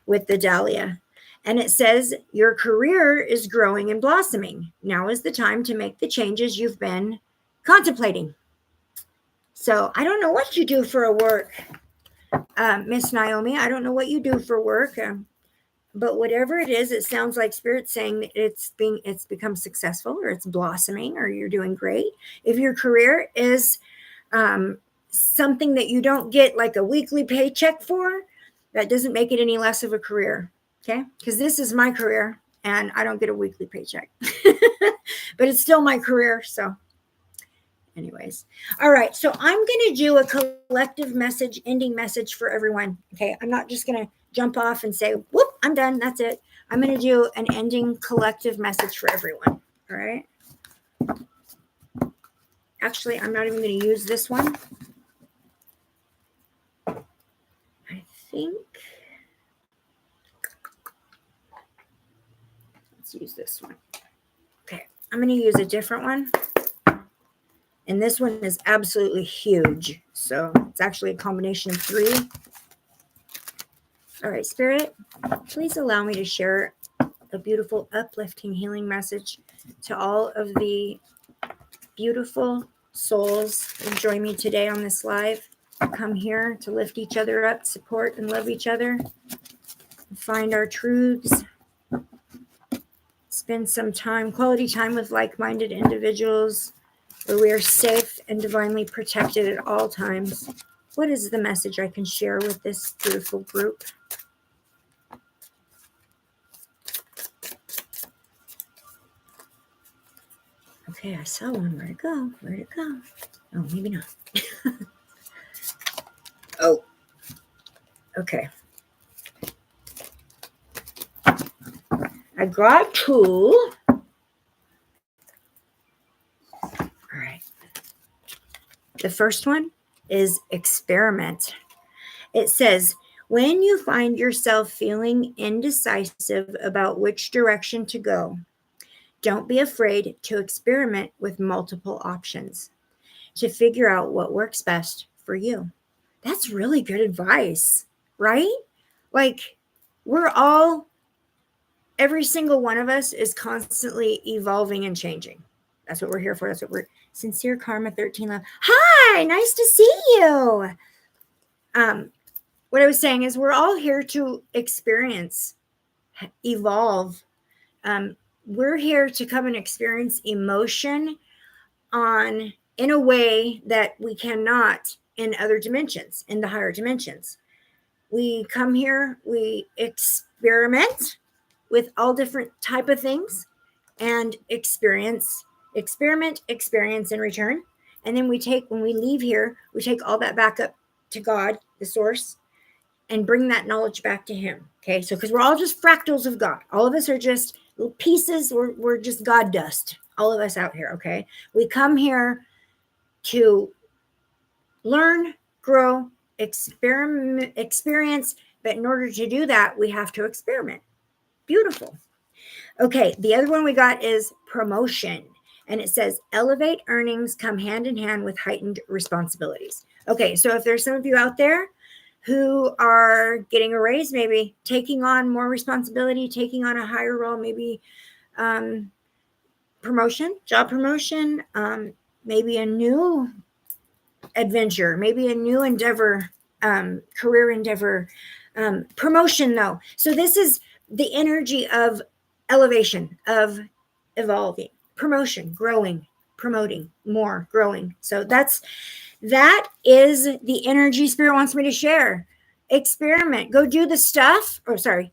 with the Dahlia. And it says, your career is growing and blossoming. Now is the time to make the changes you've been contemplating. So I don't know what you do for work, Miss Naomi. I don't know what you do for work. But whatever it is, it sounds like Spirit's saying that it's become successful, or it's blossoming, or you're doing great. If your career is something that you don't get like a weekly paycheck for, that doesn't make it any less of a career. Okay. Because this is my career and I don't get a weekly paycheck, but it's still my career. So anyways. All right. So I'm going to do a collective message, ending message for everyone. Okay. I'm not just going to jump off and say, whoop, I'm done. That's it. I'm going to do an ending collective message for everyone. All right. Actually, I'm not even going to use this one. I think. Let's use this one. Okay. I'm going to use a different one. And this one is absolutely huge. So it's actually a combination of 3. All right, Spirit, please allow me to share a beautiful, uplifting, healing message to all of the beautiful souls who join me today on this live. Come here to lift each other up, support, and love each other. find our truths, spend some time, quality time with like-minded individuals where we are safe and divinely protected at all times. What is the message I can share with this beautiful group? Okay, I saw one. Where'd it go? Where'd it go? Oh, maybe not. Oh, okay. I got two. All right. The first one is experiment. It says, when you find yourself feeling indecisive about which direction to go, don't be afraid to experiment with multiple options to figure out what works best for you. That's really good advice, right? Like, we're all, every single one of us is constantly evolving and changing. That's what we're here for. That's what we're, Sincere Karma 13 Love. Hi, nice to see you. What I was saying is we're all here to experience, evolve. We're here to come and experience emotion in a way that we cannot in other dimensions, in the higher dimensions. We come here, we experiment with all different type of things and experiment, experience in return. And then when we leave here, we take all that back up to God, the source, and bring that knowledge back to him. Okay. So, because we're all just fractals of God. All of us are just little pieces. We're just God dust. All of us out here. Okay. We come here to learn, grow, experience. But in order to do that, we have to experiment. Beautiful. Okay. The other one we got is promotion. And it says, elevate earnings come hand in hand with heightened responsibilities. Okay. So if there's some of you out there who are getting a raise, maybe taking on more responsibility, taking on a higher role, maybe promotion, job promotion, maybe a new adventure, maybe a new endeavor, career endeavor, promotion though. So this is the energy of elevation, of evolving, promotion, growing, promoting, more, growing. So that is the energy Spirit wants me to share. Experiment, go do the stuff.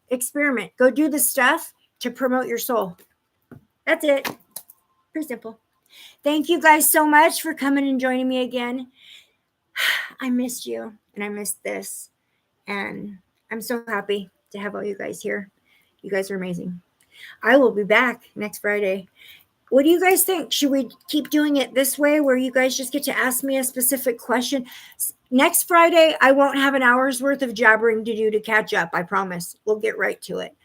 Experiment, go do the stuff to promote your soul. That's it. Pretty simple. Thank you guys so much for coming and joining me again. I missed you and I missed this. And I'm so happy to have all you guys here. You guys are amazing. I will be back next Friday. What do you guys think? Should we keep doing it this way where you guys just get to ask me a specific question? Next Friday, I won't have an hour's worth of jabbering to do to catch up. I promise. We'll get right to it.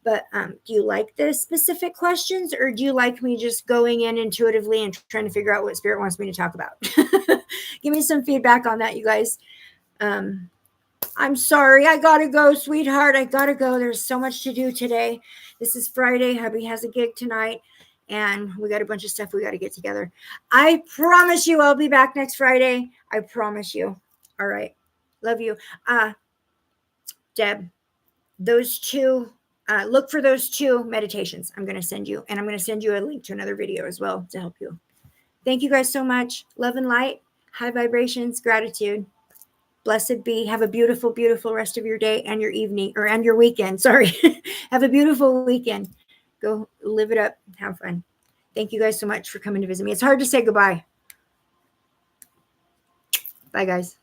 But do you like the specific questions, or do you like me just going in intuitively and trying to figure out what Spirit wants me to talk about? Give me some feedback on that, you guys. I'm sorry. I got to go, sweetheart. I got to go. There's so much to do today. This is Friday. Hubby has a gig tonight, and we got a bunch of stuff we got to get together. I promise you I'll be back next Friday. I promise you. All right. Love you. Deb, those two, look for those two meditations I'm going to send you, and I'm going to send you a link to another video as well to help you. Thank you guys so much. Love and light, high vibrations, gratitude. Blessed be. Have a beautiful, beautiful rest of your day and your evening, and your weekend. Sorry. Have a beautiful weekend. Go live it up. Have fun. Thank you guys so much for coming to visit me. It's hard to say goodbye. Bye, guys.